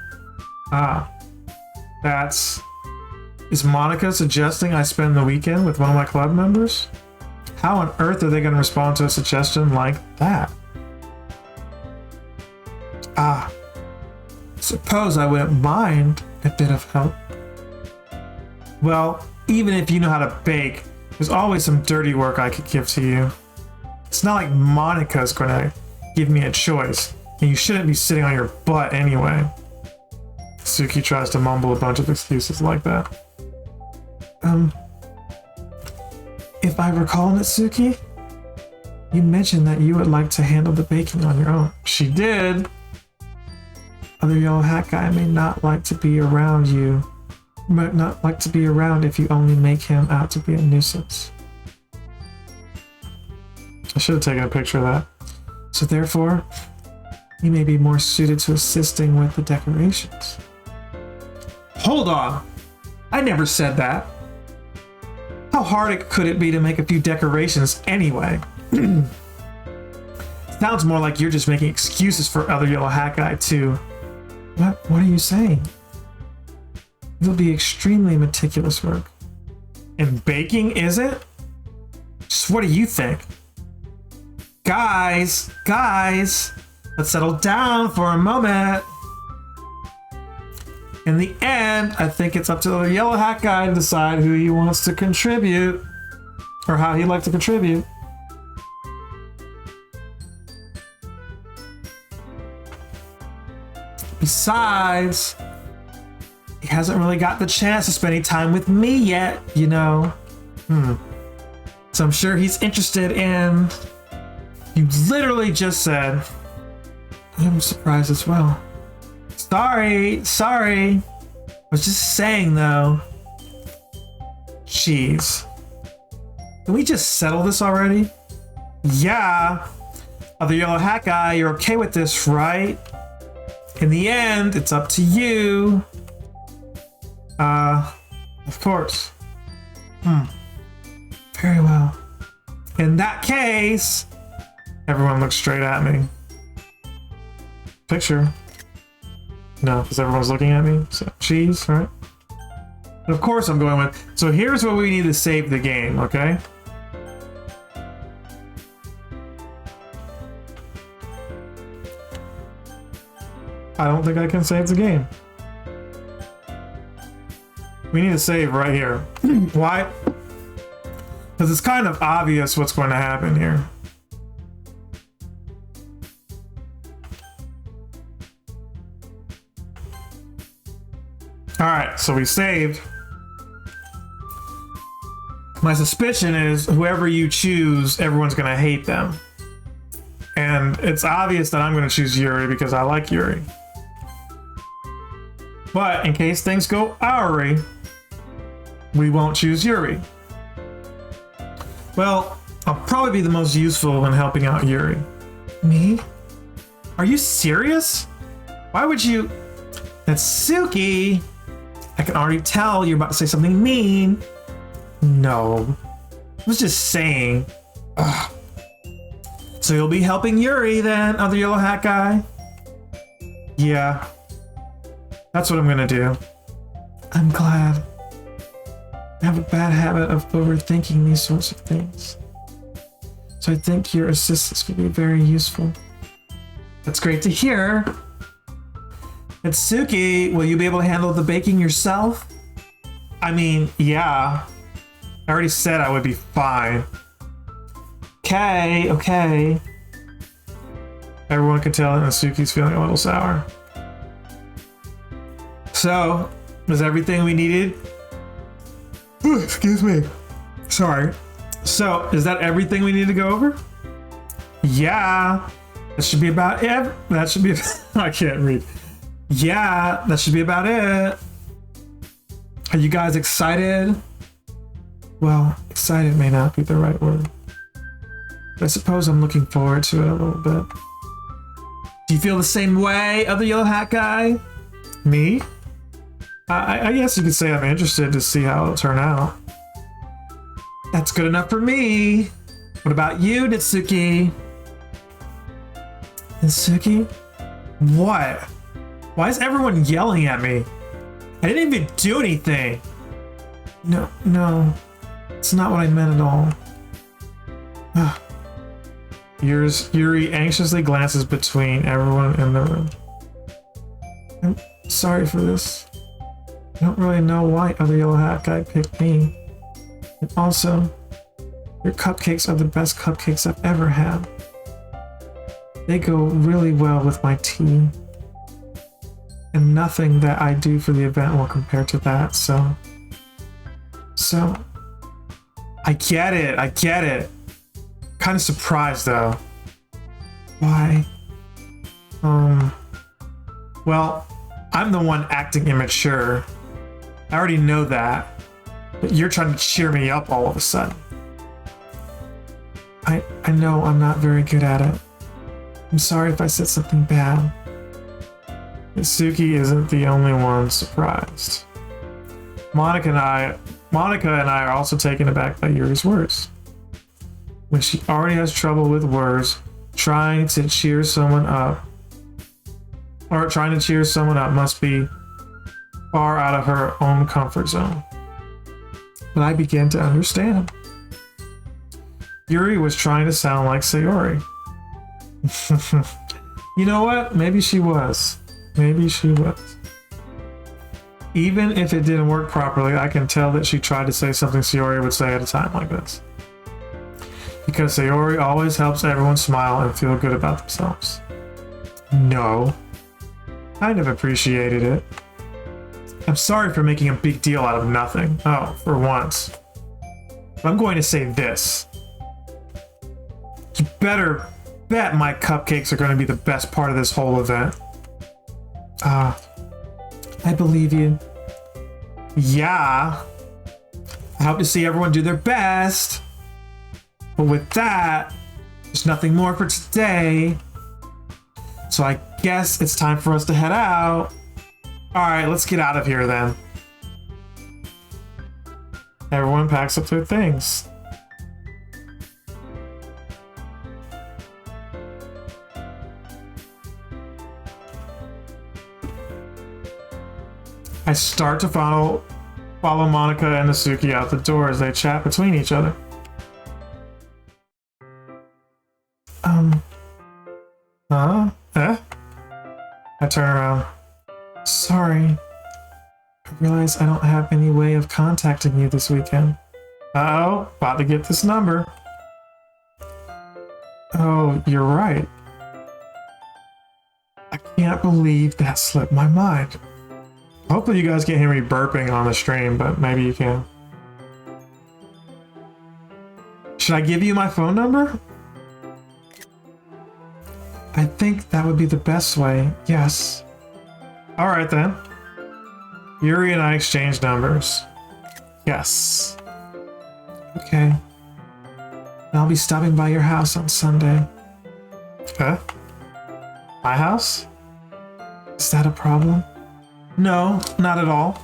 Is Monica suggesting I spend the weekend with one of my club members? How on earth are they going to respond to a suggestion like that? Suppose I wouldn't mind a bit of help. Well, even if you know how to bake, there's always some dirty work I could give to you. It's not like Monica's going to give me a choice, and you shouldn't be sitting on your butt anyway. Suki tries to mumble a bunch of excuses like that. If I recall, Natsuki, You mentioned that you would like to handle the baking on your own. She did. Other yellow hat guy may not like to be around you. Might not like to be around if you only make him out to be a nuisance. I should have taken a picture of that. So therefore, he may be more suited to assisting with the decorations. Hold on! I never said that. How hard could it be to make a few decorations anyway? Sounds more like you're just making excuses for other yellow hat guy too. What are you saying? It'll be extremely meticulous work. And baking, is it? Just what do you think? Guys, let's settle down for a moment. In the end, I think it's up to the yellow hat guy to decide who he wants to contribute or how he'd like to contribute. Besides, he hasn't really got the chance to spend any time with me yet, you know. So I'm sure he's interested in... You literally just said... I'm surprised as well. Sorry. I was just saying though. Jeez. Can we just settle this already? Yeah. Other yellow hat guy, you're okay with this, right? In the end, it's up to you. Of course. Very well. In that case, everyone looks straight at me. Picture. No, because everyone's looking at me. So, cheese, right? And of course I'm going with... So here's what we need to save the game, okay? I don't think I can save the game. We need to save right here. Why? Because it's kind of obvious what's going to happen here. Alright, so we saved. My suspicion is whoever you choose, everyone's going to hate them. And it's obvious that I'm going to choose Yuri because I like Yuri. But in case things go our way, we won't choose Yuri. Well, I'll probably be the most useful in helping out Yuri. Me? Are you serious? Why would you... Natsuki! I can already tell you're about to say something mean. No. I was just saying. Ugh. So you'll be helping Yuri then, other yellow hat guy? Yeah. That's what I'm gonna do. I'm glad. I have a bad habit of overthinking these sorts of things. So I think your assistance will be very useful. That's great to hear. Natsuki, will you be able to handle the baking yourself? I mean, yeah. I already said I would be fine. Okay. Everyone can tell that Natsuki's feeling a little sour. So, is everything we needed? Ooh, excuse me. Sorry. So, is that everything we need to go over? Yeah. That should be about it. That should be... I can't read. Yeah, that should be about it. Are you guys excited? Well, excited may not be the right word. But I suppose I'm looking forward to it a little bit. Do you feel the same way, other yellow hat guy? Me? I guess you could say I'm interested to see how it'll turn out. That's good enough for me. What about you, Natsuki? Natsuki? What? Why is everyone yelling at me? I didn't even do anything. No. It's not what I meant at all. Yuri anxiously glances between everyone in the room. I'm sorry for this. I don't really know why other yellow hat guy picked me. And also, your cupcakes are the best cupcakes I've ever had. They go really well with my tea. And nothing that I do for the event will compare to that, so I get it. Kind of surprised though. Why? Well, I'm the one acting immature. I already know that. But you're trying to cheer me up all of a sudden. I know I'm not very good at it. I'm sorry if I said something bad. Suki isn't the only one surprised. Monica and I are also taken aback by Yuri's words. When she already has trouble with words, trying to cheer someone up must be far out of her own comfort zone. But I begin to understand. Yuri was trying to sound like Sayori. You know what? Maybe she was. Maybe she was. Even if it didn't work properly, I can tell that she tried to say something Sayori would say at a time like this. Because Sayori always helps everyone smile and feel good about themselves. No. Kind of appreciated it. I'm sorry for making a big deal out of nothing. Oh, for once. But I'm going to say this. You better bet my cupcakes are going to be the best part of this whole event. I believe you. Yeah. I hope to see everyone do their best. But with that, there's nothing more for today. So I guess it's time for us to head out. Alright, let's get out of here then. Everyone packs up their things. I start to follow Monica and Natsuki out the door as they chat between each other. I turn around. Sorry. I realize I don't have any way of contacting you this weekend. Uh-oh, about to get this number. Oh, you're right. I can't believe that slipped my mind. Hopefully you guys can't hear me burping on the stream, but maybe you can. Should I give you my phone number? I think that would be the best way, yes. Alright then. Yuri and I exchanged numbers. Yes. Okay. I'll be stopping by your house on Sunday. Huh? My house? Is that a problem? No, not at all.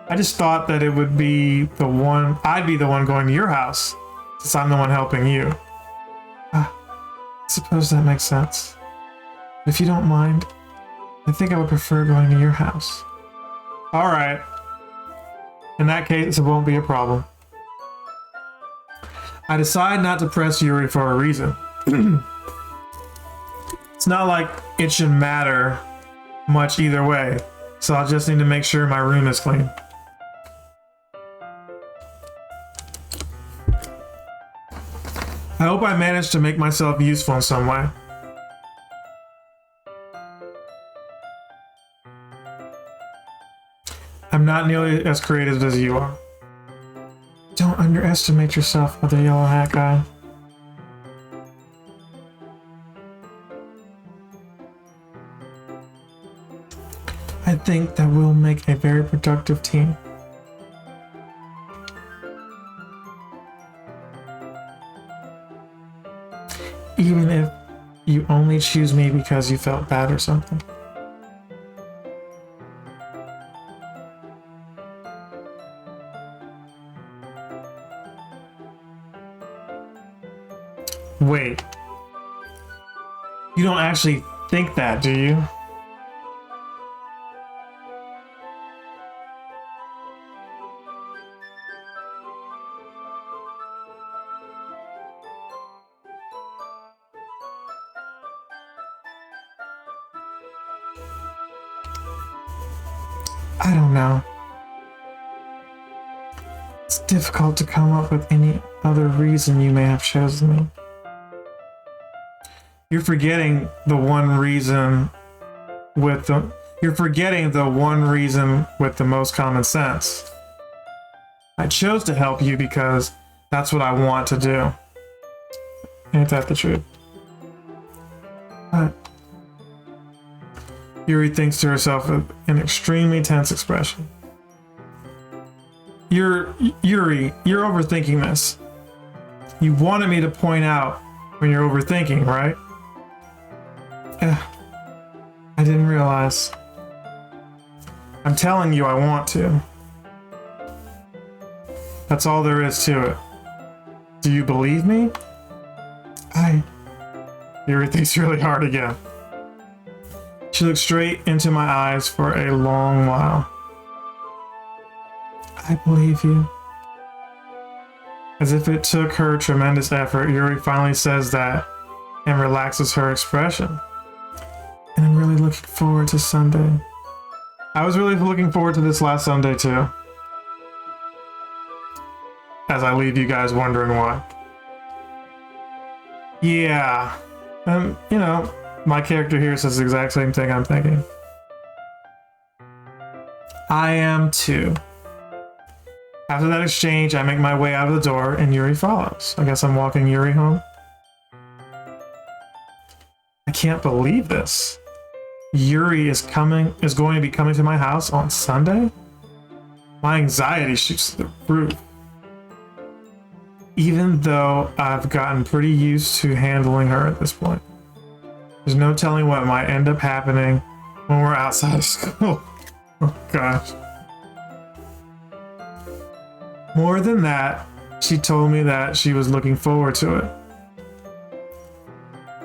I just thought that it would be I'd be the one going to your house, since I'm the one helping you. I suppose that makes sense. If you don't mind, I think I would prefer going to your house. Alright. In that case, it won't be a problem. I decide not to press Yuri for a reason. It's not like it should matter much either way, so I'll just need to make sure my room is clean. I hope I managed to make myself useful in some way. I'm not nearly as creative as you are. Don't underestimate yourself, other yellow hat guy. I think that we'll make a very productive team. Even if you only choose me because you felt bad or something. Wait. You don't actually think that, do you? I don't know. It's difficult to come up with any other reason you may have chosen me. You're forgetting the one reason with the most common sense. I chose to help you because that's what I want to do. Ain't that the truth? But Yuri thinks to herself with an extremely tense expression. Yuri, you're overthinking this. You wanted me to point out when you're overthinking, right? I didn't realize. I'm telling you I want to. That's all there is to it. Do you believe me? Yuri thinks really hard again. She looked straight into my eyes for a long while. I believe you. As if it took her tremendous effort, Yuri finally says that and relaxes her expression. And I'm really looking forward to Sunday. I was really looking forward to this last Sunday too. As I leave you guys wondering why. Yeah. You know, my character here says the exact same thing I'm thinking. I am too. After that exchange, I make my way out of the door and Yuri follows. I guess I'm walking Yuri home. I can't believe this. Yuri is going to be coming to my house on Sunday? My anxiety shoots to the roof. Even though I've gotten pretty used to handling her at this point. There's no telling what might end up happening when we're outside of school. Oh gosh. More than that, she told me that she was looking forward to it.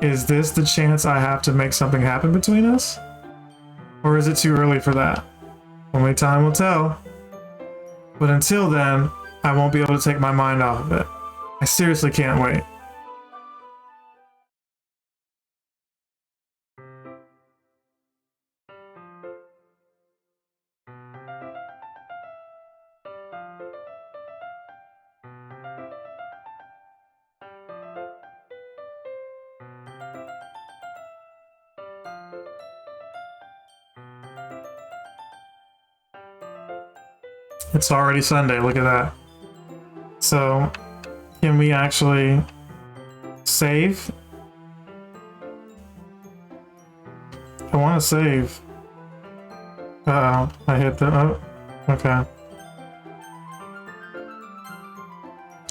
Is this the chance I have to make something happen between us? Or is it too early for that? Only time will tell. But until then, I won't be able to take my mind off of it. I seriously can't wait. It's already Sunday, look at that. So, can we actually save? I want to save. Uh-oh, I hit the, oh, okay.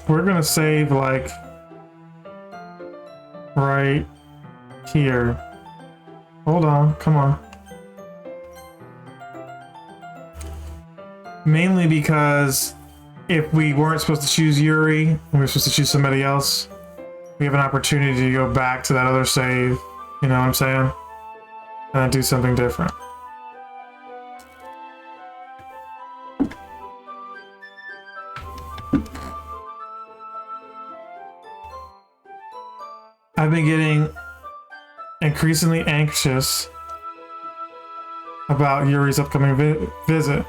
We're gonna save like right here. Hold on, come on. Mainly because if we weren't supposed to choose Yuri, and we were supposed to choose somebody else, we have an opportunity to go back to that other save, you know what I'm saying? And then do something different. I've been getting increasingly anxious about Yuri's upcoming visit.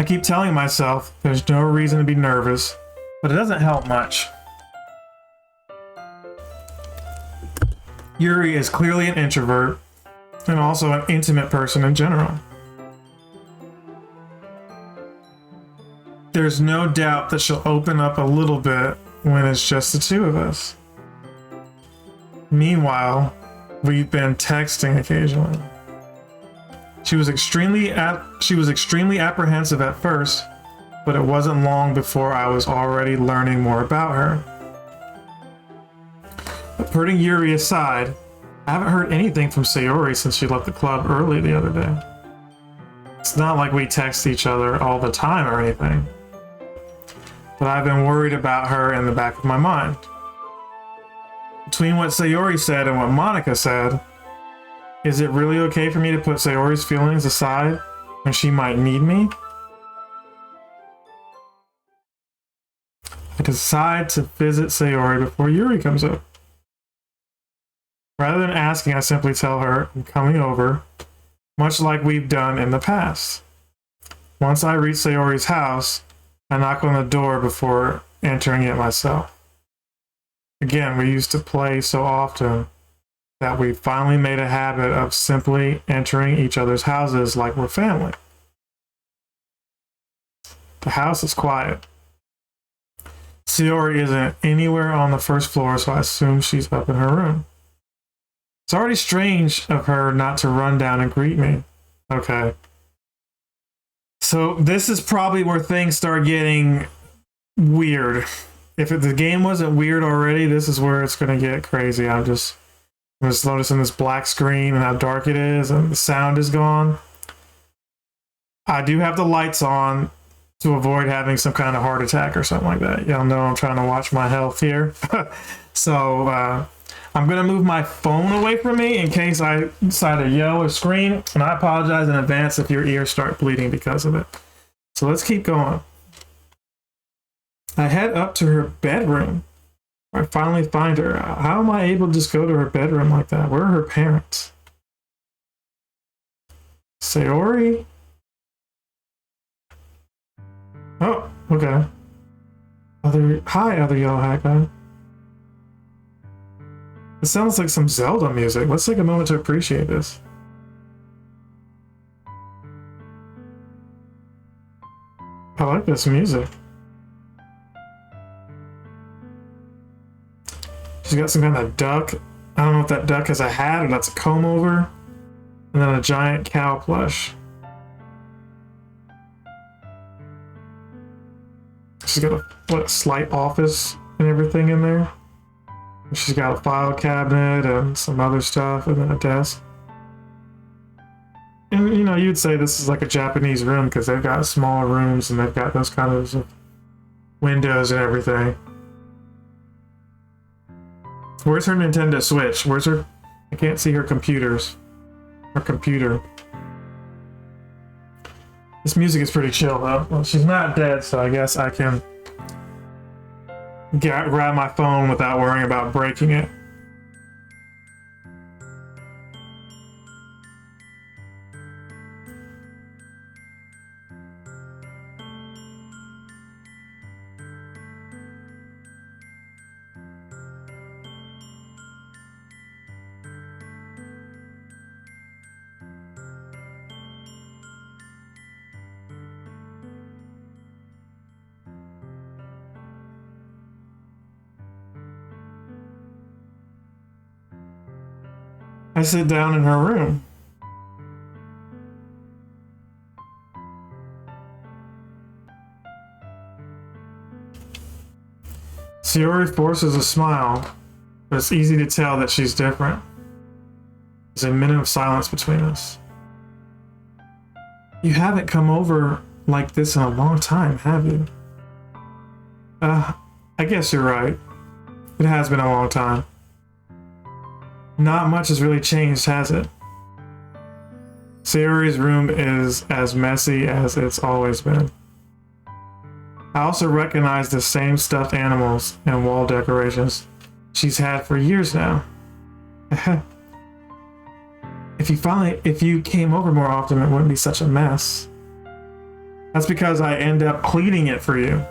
I keep telling myself there's no reason to be nervous, but it doesn't help much. Yuri is clearly an introvert and also an intimate person in general. There's no doubt that she'll open up a little bit when it's just the two of us. Meanwhile, we've been texting occasionally. She was extremely apprehensive at first, but it wasn't long before I was already learning more about her. But putting Yuri aside, I haven't heard anything from Sayori since she left the club early the other day. It's not like we text each other all the time or anything, but I've been worried about her in the back of my mind. Between what Sayori said and what Monica said, is it really okay for me to put Sayori's feelings aside when she might need me? I decide to visit Sayori before Yuri comes up. Rather than asking, I simply tell her I'm coming over, much like we've done in the past. Once I reach Sayori's house, I knock on the door before entering it myself. Again, we used to play so often that we finally made a habit of simply entering each other's houses like we're family. The house is quiet. Sayori isn't anywhere on the first floor, so I assume she's up in her room. It's already strange of her not to run down and greet me. Okay. So this is probably where things start getting weird. If the game wasn't weird already, this is where it's going to get crazy. I'm just noticing this black screen and how dark it is, and the sound is gone. I do have the lights on to avoid having some kind of heart attack or something like that. Y'all know I'm trying to watch my health here. So I'm going to move my phone away from me in case I decide to yell or scream. And I apologize in advance if your ears start bleeding because of it. So let's keep going. I head up to her bedroom. I finally find her. How am I able to just go to her bedroom like that? Where are her parents? Sayori? Oh, okay. Hi, other yellow hat guy. It sounds like some Zelda music. Let's take a moment to appreciate this. I like this music. She's got some kind of duck. I don't know if that duck has a hat or that's a comb over. And then a giant cow plush. She's got a slight office and everything in there. She's got a file cabinet and some other stuff, and then a desk. And you know, you'd say this is like a Japanese room because they've got smaller rooms and they've got those kind of windows and everything. Where's her Nintendo Switch? Where's her? I can't see her computers. Her computer. This music is pretty chill though. Well, she's not dead, so I guess I can grab my phone without worrying about breaking it. I sit down in her room. Sayori forces a smile, but it's easy to tell that she's different. There's a minute of silence between us. You haven't come over like this in a long time, have you? I guess you're right. It has been a long time. Not much has really changed, has it? Sayori's room is as messy as it's always been. I also recognize the same stuffed animals and wall decorations she's had for years now. If you came over more often, it wouldn't be such a mess. That's because I end up cleaning it for you.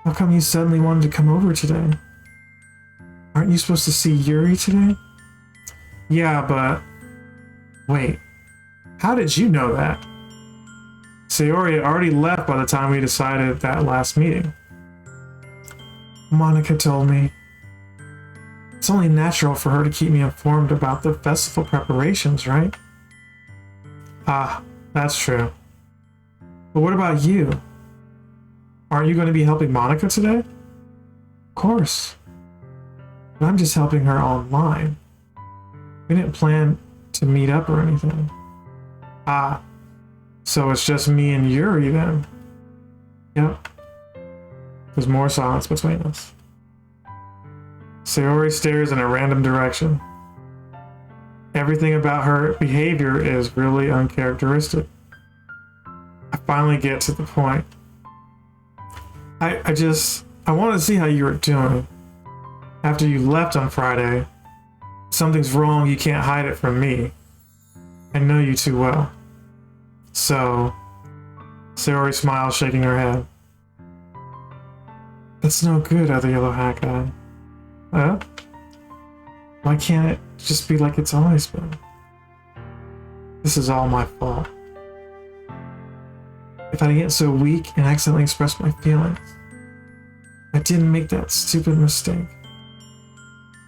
How come you suddenly wanted to come over today? Aren't you supposed to see Yuri today? Yeah, but... Wait. How did you know that? Sayori had already left by the time we decided that last meeting. Monica told me. It's only natural for her to keep me informed about the festival preparations, right? Ah, that's true. But what about you? Aren't you going to be helping Monica today? Of course. But I'm just helping her online. We didn't plan to meet up or anything. Ah, so it's just me and Yuri then? Yep. There's more silence between us. Sayori stares in a random direction. Everything about her behavior is really uncharacteristic. I finally get to the point. I wanted to see how you were doing. After you left on Friday, something's wrong, you can't hide it from me. I know you too well. So, Sayori smiles, shaking her head. That's no good, other yellow hat guy. Huh? Why can't it just be like it's always been? This is all my fault. If I didn't get so weak and accidentally expressed my feelings, I didn't make that stupid mistake,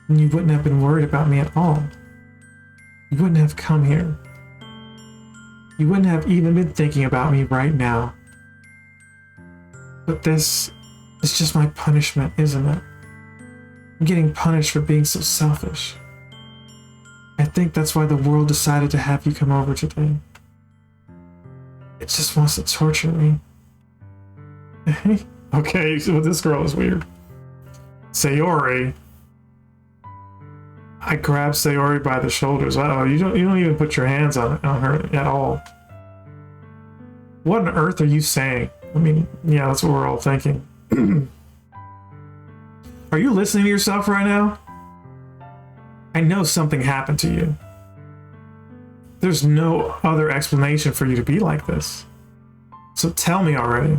then you wouldn't have been worried about me at all. You wouldn't have come here. You wouldn't have even been thinking about me right now. But this is just my punishment, isn't it? I'm getting punished for being so selfish. I think that's why the world decided to have you come over today. It just wants to torture me. Okay, so this girl is weird. Sayori. I grabbed Sayori by the shoulders. Uh-oh, you don't even put your hands on her at all. What on earth are you saying? I mean, yeah, that's what we're all thinking. Are you listening to yourself right now? I know something happened to you. There's no other explanation for you to be like this. So tell me already.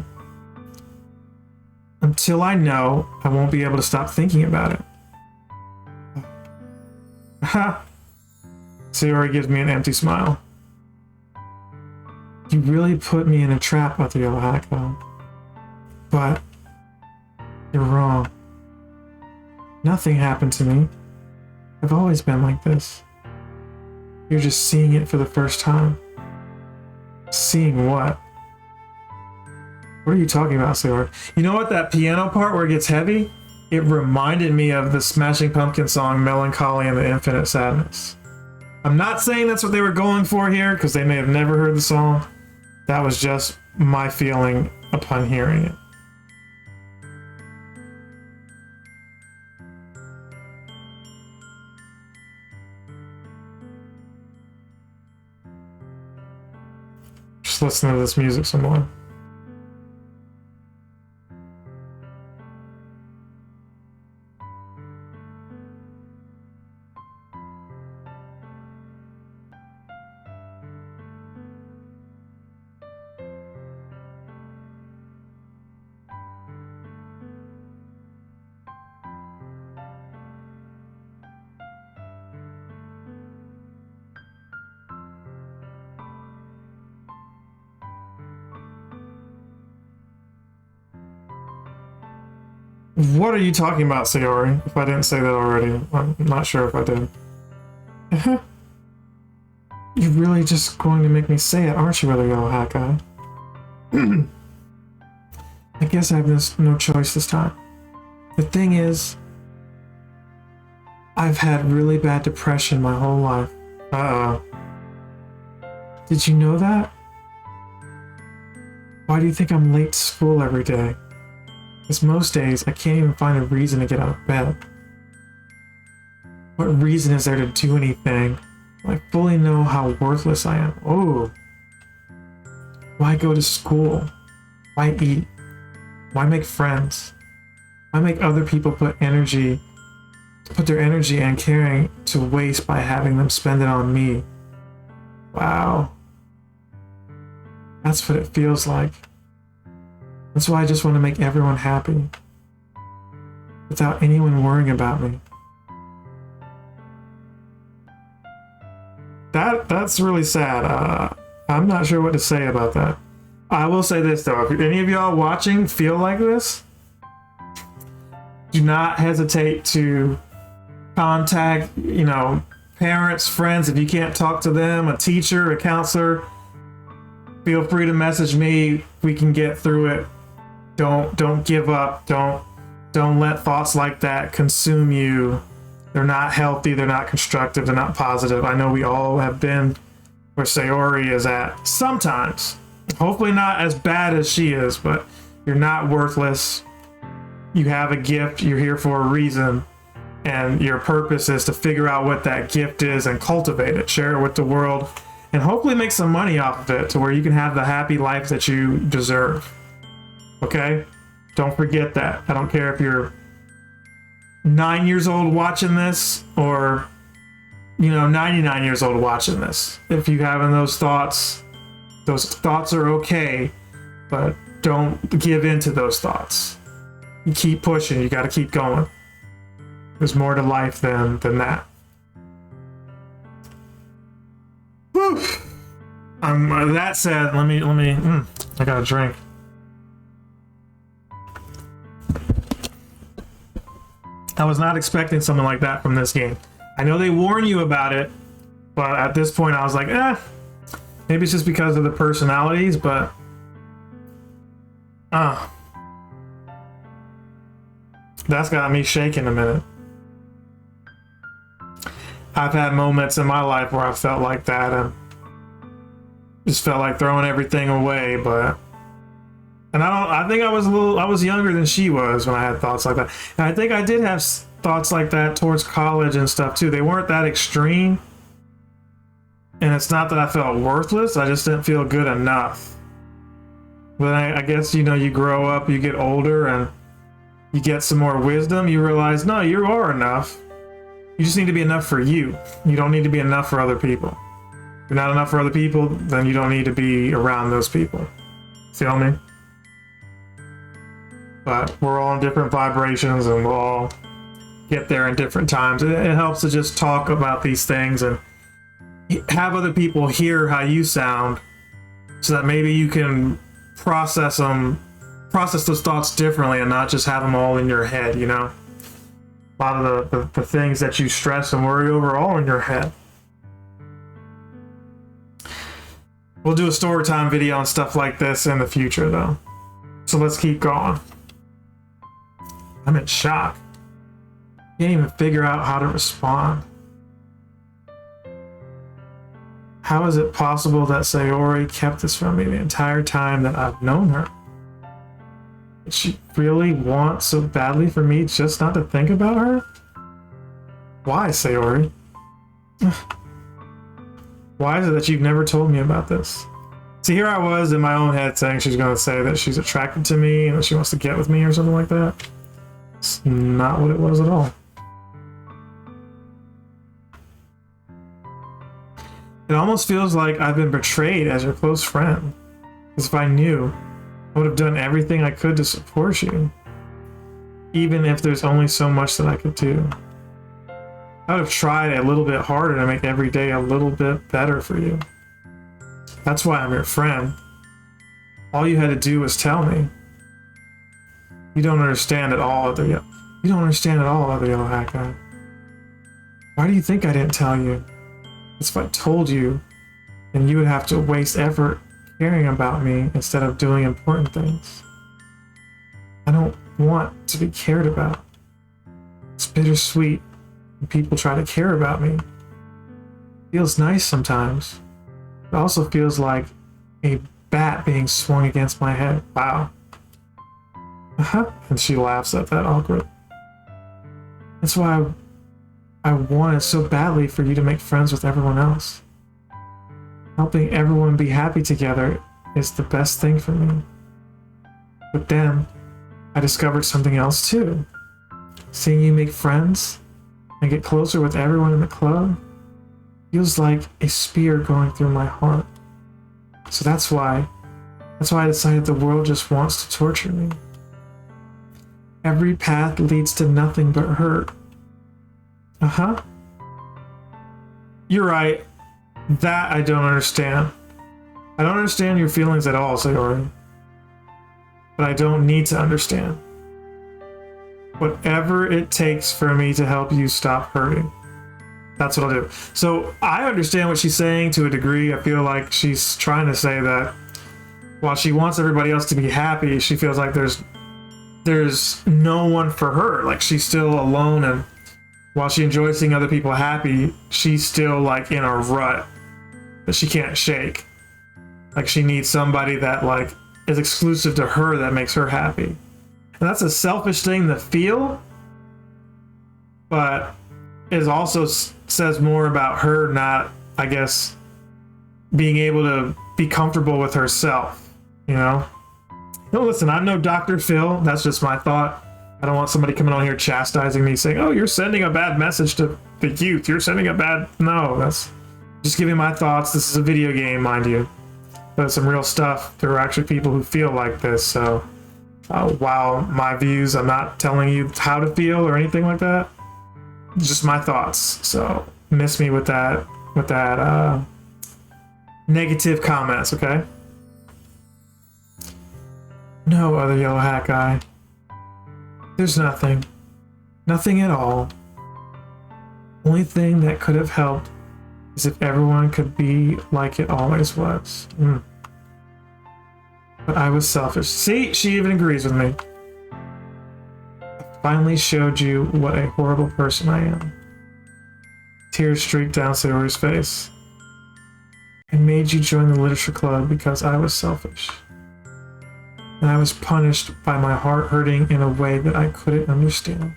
Until I know, I won't be able to stop thinking about it. Ha! Sayori gives me an empty smile. You really put me in a trap, OYHG. But you're wrong. Nothing happened to me. I've always been like this. You're just seeing it for the first time. Seeing what? What are you talking about, Sayori? You know what? That piano part where it gets heavy? It reminded me of the Smashing Pumpkins song Melancholy and the Infinite Sadness. I'm not saying that's what they were going for here, because they may have never heard the song. That was just my feeling upon hearing it. Just listen to this music some more. What are you talking about, Sayori? If I didn't say that already, I'm not sure if I did. You're really just going to make me say it, aren't you, OYHG? I guess I have no choice this time. The thing is, I've had really bad depression my whole life. Uh-oh. Did you know that? Why do you think I'm late to school every day? Because most days, I can't even find a reason to get out of bed. What reason is there to do anything? I fully know how worthless I am. Oh. Why go to school? Why eat? Why make friends? Why make other people put their energy and caring to waste by having them spend it on me? Wow. That's what it feels like. That's why I just want to make everyone happy, without anyone worrying about me. That's really sad. I'm not sure what to say about that. I will say this though, if any of y'all watching feel like this, do not hesitate to contact, parents, friends. If you can't talk to them, a teacher, a counselor, feel free to message me. We can get through it. Don't give up. Don't let thoughts like that consume you. They're not healthy, they're not constructive, they're not positive. I know we all have been where Sayori is at sometimes. Hopefully not as bad as she is, but you're not worthless. You have a gift, you're here for a reason, and your purpose is to figure out what that gift is and cultivate it, share it with the world, and hopefully make some money off of it to where you can have the happy life that you deserve. Okay? Don't forget that. I don't care if you're 9 years old watching this or 99 years old watching this. If you're having those thoughts are okay, but don't give in to those thoughts. You keep pushing, you got to keep going. There's more to life than that. Whew. That said, let me. I got a drink. I was not expecting something like that from this game. I know they warn you about it, but at this point I was like, maybe it's just because of the personalities, but that's got me shaking a minute. I've had moments in my life where I felt like that and just felt like throwing everything away, and I think I was younger than she was when I had thoughts like that. And I think I did have thoughts like that towards college and stuff too. They weren't that extreme. And it's not that I felt worthless, I just didn't feel good enough. But I guess, you know, you grow up, you get older, and you get some more wisdom, you realize, no, you are enough. You just need to be enough for you. You don't need to be enough for other people. If you're not enough for other people, then you don't need to be around those people. Feel me? But we're all in different vibrations, and we'll all get there in different times. It helps to just talk about these things and have other people hear how you sound, so that maybe you can process those thoughts differently and not just have them all in your head, you know? A lot of the things that you stress and worry over are all in your head. We'll do a story time video and stuff like this in the future though. So let's keep going. I'm in shock. Can't even figure out how to respond. How is it possible that Sayori kept this from me the entire time that I've known her? Did she really want so badly for me just not to think about her? Why, Sayori? Why is it that you've never told me about this? See, here I was in my own head saying she's going to say that she's attracted to me and that she wants to get with me or something like that. It's not what it was at all. It almost feels like I've been betrayed as your close friend. As if I knew, I would have done everything I could to support you. Even if there's only so much that I could do. I would have tried a little bit harder to make every day a little bit better for you. That's why I'm your friend. All you had to do was tell me. You don't understand at all, other Yellow. You don't understand at all, other Yellow Hat Guy. Why do you think I didn't tell you? It's if I told you, then you would have to waste effort caring about me instead of doing important things. I don't want to be cared about. It's bittersweet when people try to care about me. It feels nice sometimes. It also feels like a bat being swung against my head. Wow. And she laughs at that awkward. That's why I wanted so badly for you to make friends with everyone else. Helping everyone be happy together is the best thing for me. But then, I discovered something else too. Seeing you make friends and get closer with everyone in the club feels like a spear going through my heart. So that's why I decided the world just wants to torture me. Every path leads to nothing but hurt. You're right. That I don't understand. I don't understand your feelings at all, Sayori. But I don't need to understand. Whatever it takes for me to help you stop hurting. That's what I'll do. So I understand what she's saying to a degree. I feel like she's trying to say that while she wants everybody else to be happy, she feels like there's no one for her. Like she's still alone, and while she enjoys seeing other people happy, she's still like in a rut that she can't shake. Like she needs somebody that like is exclusive to her that makes her happy. And that's a selfish thing to feel, but it also says more about her not, I guess, being able to be comfortable with herself, you know? No, listen, I'm no Dr. Phil. That's just my thought. I don't want somebody coming on here chastising me saying, oh, you're sending a bad message to the youth. You're sending a bad... No, that's just giving my thoughts. This is a video game, mind you. But some real stuff. There are actually people who feel like this. So while my views, I'm not telling you how to feel or anything like that. Just my thoughts. So miss me with that negative comments, okay? No, other yellow hat guy. There's nothing. Nothing at all. Only thing that could have helped is if everyone could be like it always was. But I was selfish. See, she even agrees with me. I finally showed you what a horrible person I am. Tears streaked down Sayori's face. I made you join the literature club because I was selfish. And I was punished by my heart hurting in a way that I couldn't understand.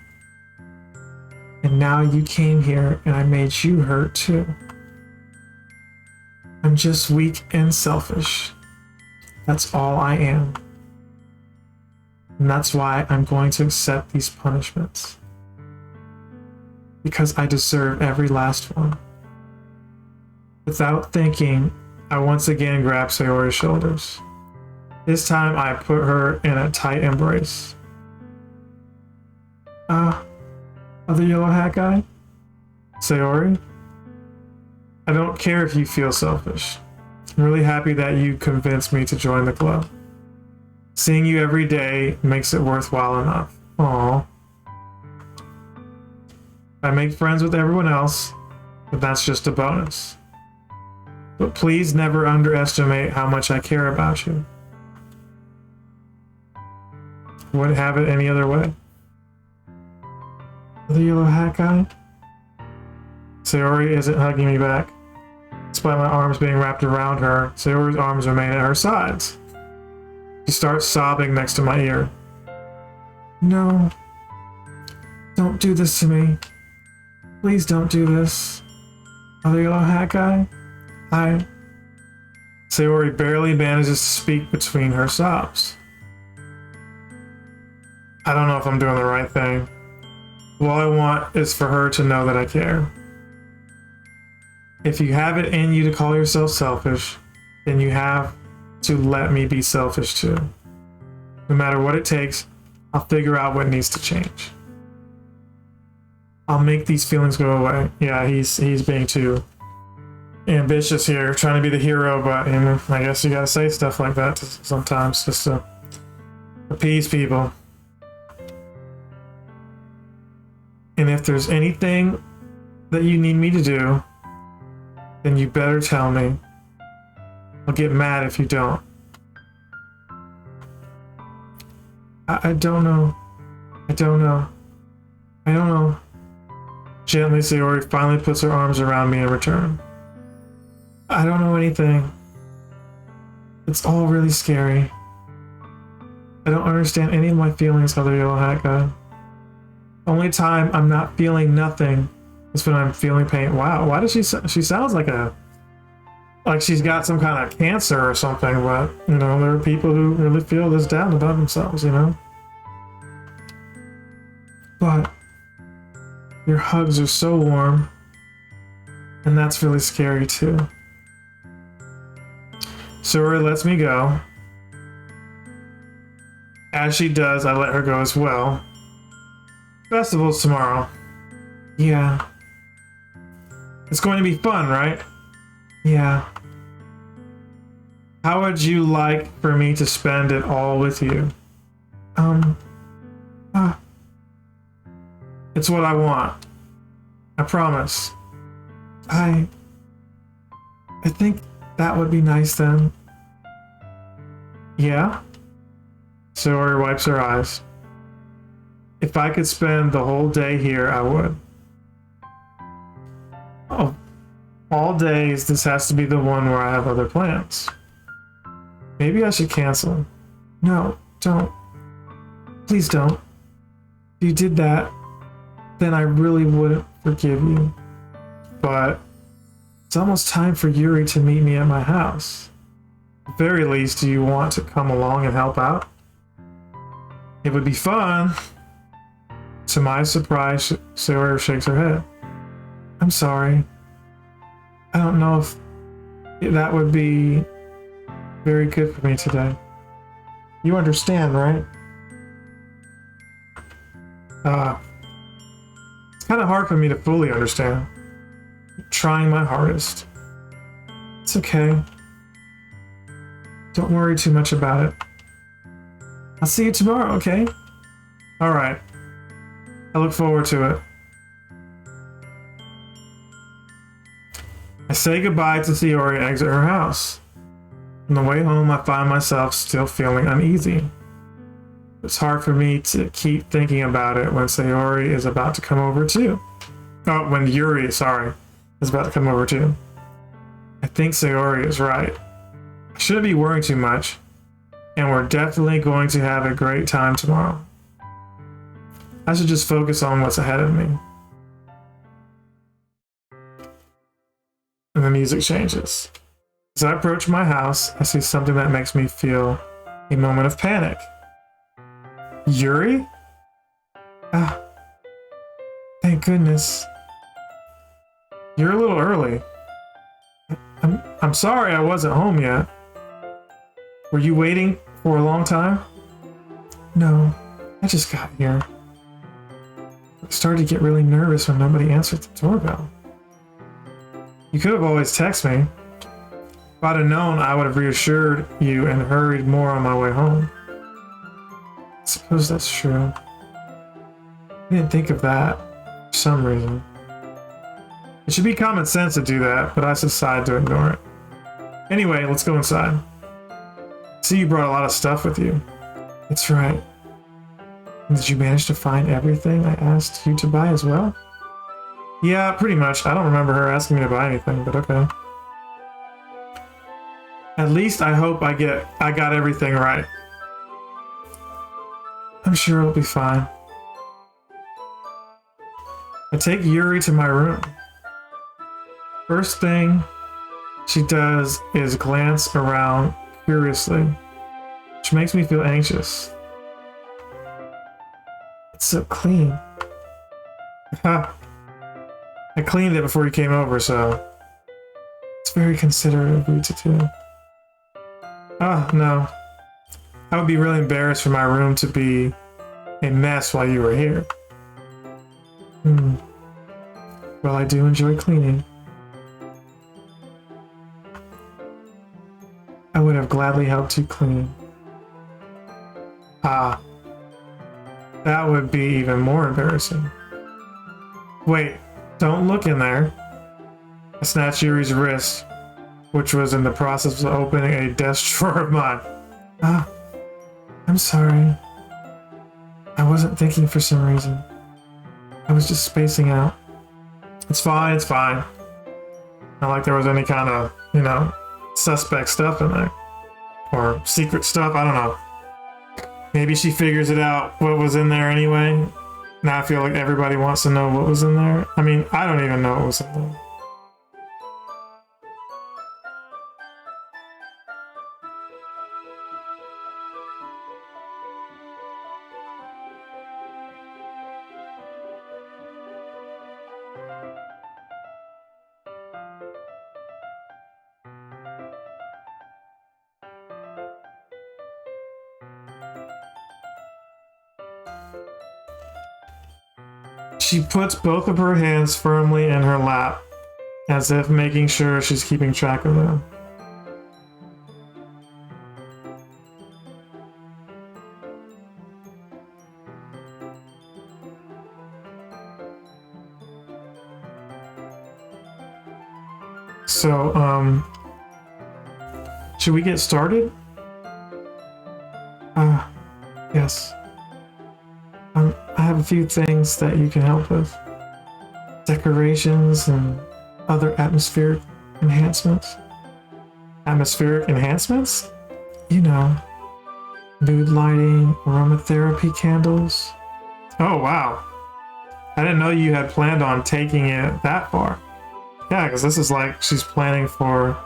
And now you came here and I made you hurt too. I'm just weak and selfish. That's all I am. And that's why I'm going to accept these punishments. Because I deserve every last one. Without thinking, I once again grabbed Sayori's shoulders. This time I put her in a tight embrace. Other yellow hat guy? Sayori? I don't care if you feel selfish. I'm really happy that you convinced me to join the club. Seeing you every day makes it worthwhile enough. Aww. I make friends with everyone else, but that's just a bonus. But please never underestimate how much I care about you. Wouldn't have it any other way. The yellow hat guy? Sayori isn't hugging me back. Despite my arms being wrapped around her, Sayori's arms remain at her sides. She starts sobbing next to my ear. No. Don't do this to me. Please don't do this. Other yellow hat guy? Sayori barely manages to speak between her sobs. I don't know if I'm doing the right thing. All I want is for her to know that I care. If you have it in you to call yourself selfish, then you have to let me be selfish too. No matter what it takes, I'll figure out what needs to change. I'll make these feelings go away. Yeah, he's being too ambitious here, trying to be the hero, but you know, I guess you gotta say stuff like that sometimes just to appease people. And if there's anything that you need me to do, then you better tell me. I'll get mad if you don't. I don't know. I don't know. I don't know. Gently, Sayori finally puts her arms around me in return. I don't know anything. It's all really scary. I don't understand any of my feelings, other yellow hat guy. Only time I'm not feeling nothing is when I'm feeling pain. Wow, why does she sounds like she's got some kind of cancer or something, but you know, there are people who really feel this down about themselves, you know? But your hugs are so warm, and that's really scary too. Sayori lets me go. As she does, I let her go as well. Festival's tomorrow. Yeah. It's going to be fun, right? Yeah. How would you like for me to spend it all with you? It's what I want. I promise. I think that would be nice then. Yeah? Sayori wipes her eyes. If I could spend the whole day here, I would. Oh, all days, this has to be the one where I have other plans. Maybe I should cancel. No, don't. Please don't. If you did that, then I really wouldn't forgive you. But it's almost time for Yuri to meet me at my house. At the very least, do you want to come along and help out? It would be fun. To my surprise, Sayori shakes her head. I'm sorry. I don't know if that would be very good for me today. You understand, right? It's kind of hard for me to fully understand. I'm trying my hardest. It's okay. Don't worry too much about it. I'll see you tomorrow, okay? Alright. I look forward to it. I say goodbye to Sayori and exit her house. On the way home, I find myself still feeling uneasy. It's hard for me to keep thinking about it when Sayori is about to come over too. Oh, when Yuri, sorry, is about to come over too. I think Sayori is right. I shouldn't be worrying too much, and we're definitely going to have a great time tomorrow. I should just focus on what's ahead of me. And the music changes. As I approach my house, I see something that makes me feel a moment of panic. Yuri? Ah, thank goodness. You're a little early. I'm sorry I wasn't home yet. Were you waiting for a long time? No, I just got here. I started to get really nervous when nobody answered the doorbell. You could have always texted me. If I'd have known, I would have reassured you and hurried more on my way home. I suppose that's true. I didn't think of that for some reason. It should be common sense to do that, but I decided to ignore it. Anyway, let's go inside. See, you brought a lot of stuff with you. That's right. Did you manage to find everything I asked you to buy as well? Yeah, pretty much. I don't remember her asking me to buy anything, but okay. At least I hope I got everything right. I'm sure it'll be fine. I take Yuri to my room. First thing she does is glance around curiously, which makes me feel anxious. It's so clean. Ha! I cleaned it before you came over, so it's very considerate of you to do. Ah, no. I would be really embarrassed for my room to be a mess while you were here. Well, I do enjoy cleaning. I would have gladly helped you clean. Ah. That would be even more embarrassing. Wait, don't look in there. I snatched Yuri's wrist, which was in the process of opening a desk drawer of mine. Ah, I'm sorry. I wasn't thinking for some reason. I was just spacing out. It's fine, it's fine. Not like there was any kind of, you know, suspect stuff in there. Or secret stuff, I don't know. Maybe she figures it out what was in there anyway. Now I feel like everybody wants to know what was in there. I mean, I don't even know what was in there. She puts both of her hands firmly in her lap, as if making sure she's keeping track of them. So, should we get started? Yes. I have a few things that you can help with. Decorations and other atmospheric enhancements. Atmospheric enhancements? You know, mood lighting, aromatherapy candles. Oh, wow. I didn't know you had planned on taking it that far. Yeah, because this is like she's planning for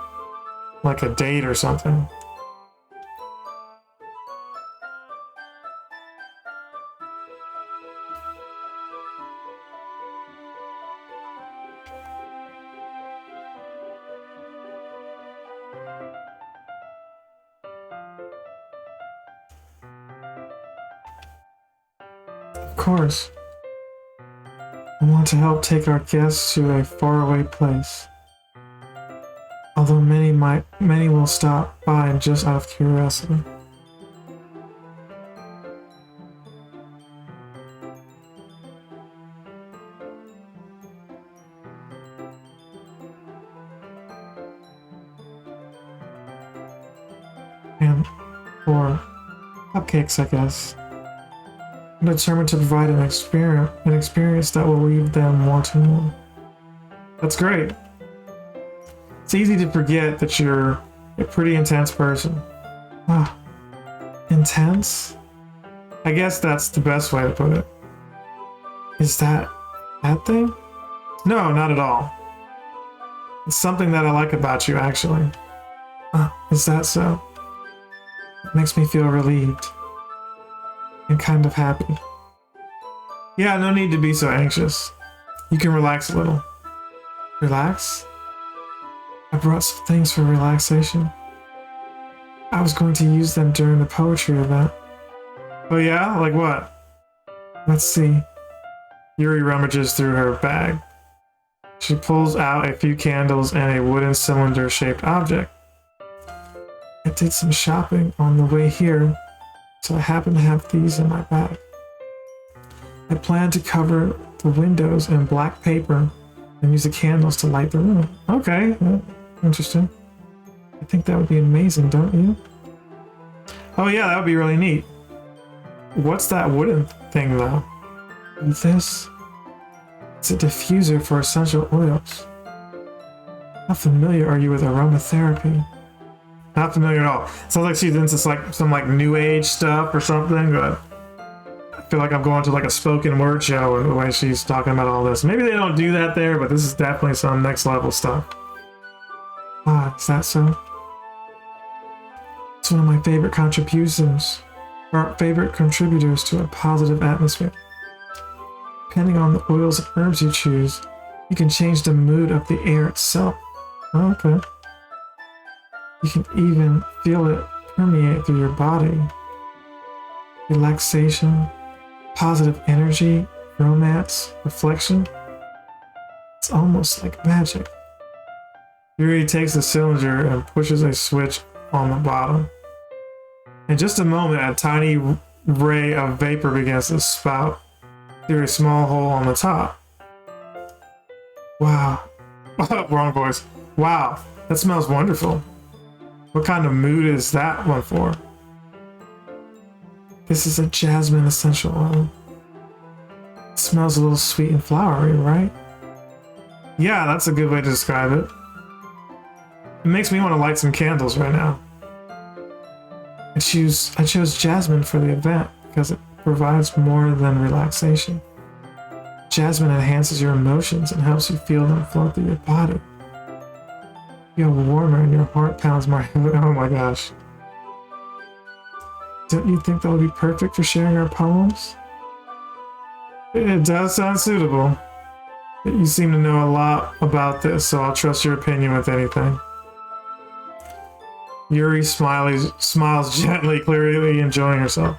like a date or something. Of course. I want to help take our guests to a faraway place. Although many many will stop by just out of curiosity. And for cupcakes, I guess. I'm determined to provide an experience that will leave them wanting more. That's great. It's easy to forget that you're a pretty intense person. Ah, intense? I guess that's the best way to put it. Is that that thing? No, not at all. It's something that I like about you, actually. Is that so? It makes me feel relieved. And kind of happy. Yeah, no need to be so anxious. You can relax a little. Relax? I brought some things for relaxation. I was going to use them during the poetry event. Oh yeah? Like what? Let's see. Yuri rummages through her bag. She pulls out a few candles and a wooden cylinder-shaped object. I did some shopping on the way here, so I happen to have these in my bag. I plan to cover the windows in black paper and use the candles to light the room. Okay, interesting. I think that would be amazing, don't you? Oh yeah, that would be really neat. What's that wooden thing though? This? It's a diffuser for essential oils. How familiar are you with aromatherapy? Not familiar at all. Sounds like she's into some new age stuff or something, but I feel like I'm going to like a spoken word show in the way she's talking about all this. Maybe they don't do that there, but this is definitely some next level stuff. Ah, is that so? It's one of my favorite contributions to a positive atmosphere. Depending on the oils and herbs you choose, you can change the mood of the air itself. Okay. You can even feel it permeate through your body. Relaxation, positive energy, romance, reflection. It's almost like magic. Yuri takes the cylinder and pushes a switch on the bottom. In just a moment, a tiny ray of vapor begins to spout through a small hole on the top. Wow. Wrong voice. Wow, that smells wonderful. What kind of mood is that one for? This is a jasmine essential oil. It smells a little sweet and flowery, right? Yeah, that's a good way to describe it. It makes me want to light some candles right now. I chose jasmine for the event because it provides more than relaxation. Jasmine enhances your emotions and helps you feel them flow through your body. You feel warmer and your heart pounds more. Oh my gosh. Don't you think that would be perfect for sharing our poems? It does sound suitable. You seem to know a lot about this, so I'll trust your opinion with anything. Yuri smiles gently, clearly enjoying herself.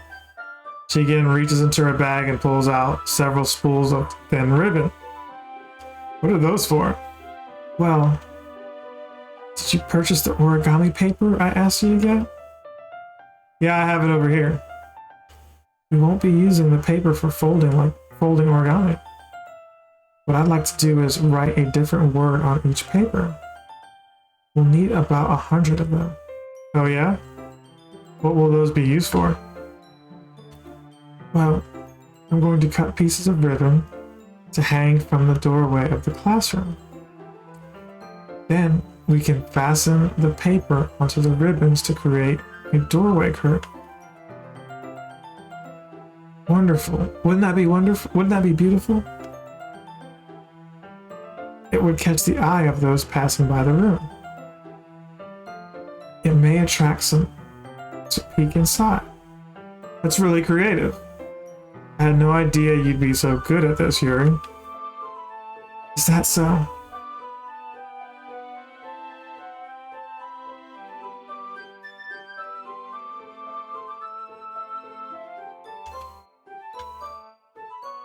She again reaches into her bag and pulls out several spools of thin ribbon. What are those for? Well, did you purchase the origami paper I asked you to get? Yeah, I have it over here. We won't be using the paper for folding origami. What I'd like to do is write a different word on each paper. We'll need about 100 of them. Oh yeah? What will those be used for? Well, I'm going to cut pieces of ribbon to hang from the doorway of the classroom. Then we can fasten the paper onto the ribbons to create a doorway curtain. Wonderful. Wouldn't that be wonderful? Wouldn't that be beautiful? It would catch the eye of those passing by the room. It may attract some to peek inside. That's really creative. I had no idea you'd be so good at this, Yuri. Is that so?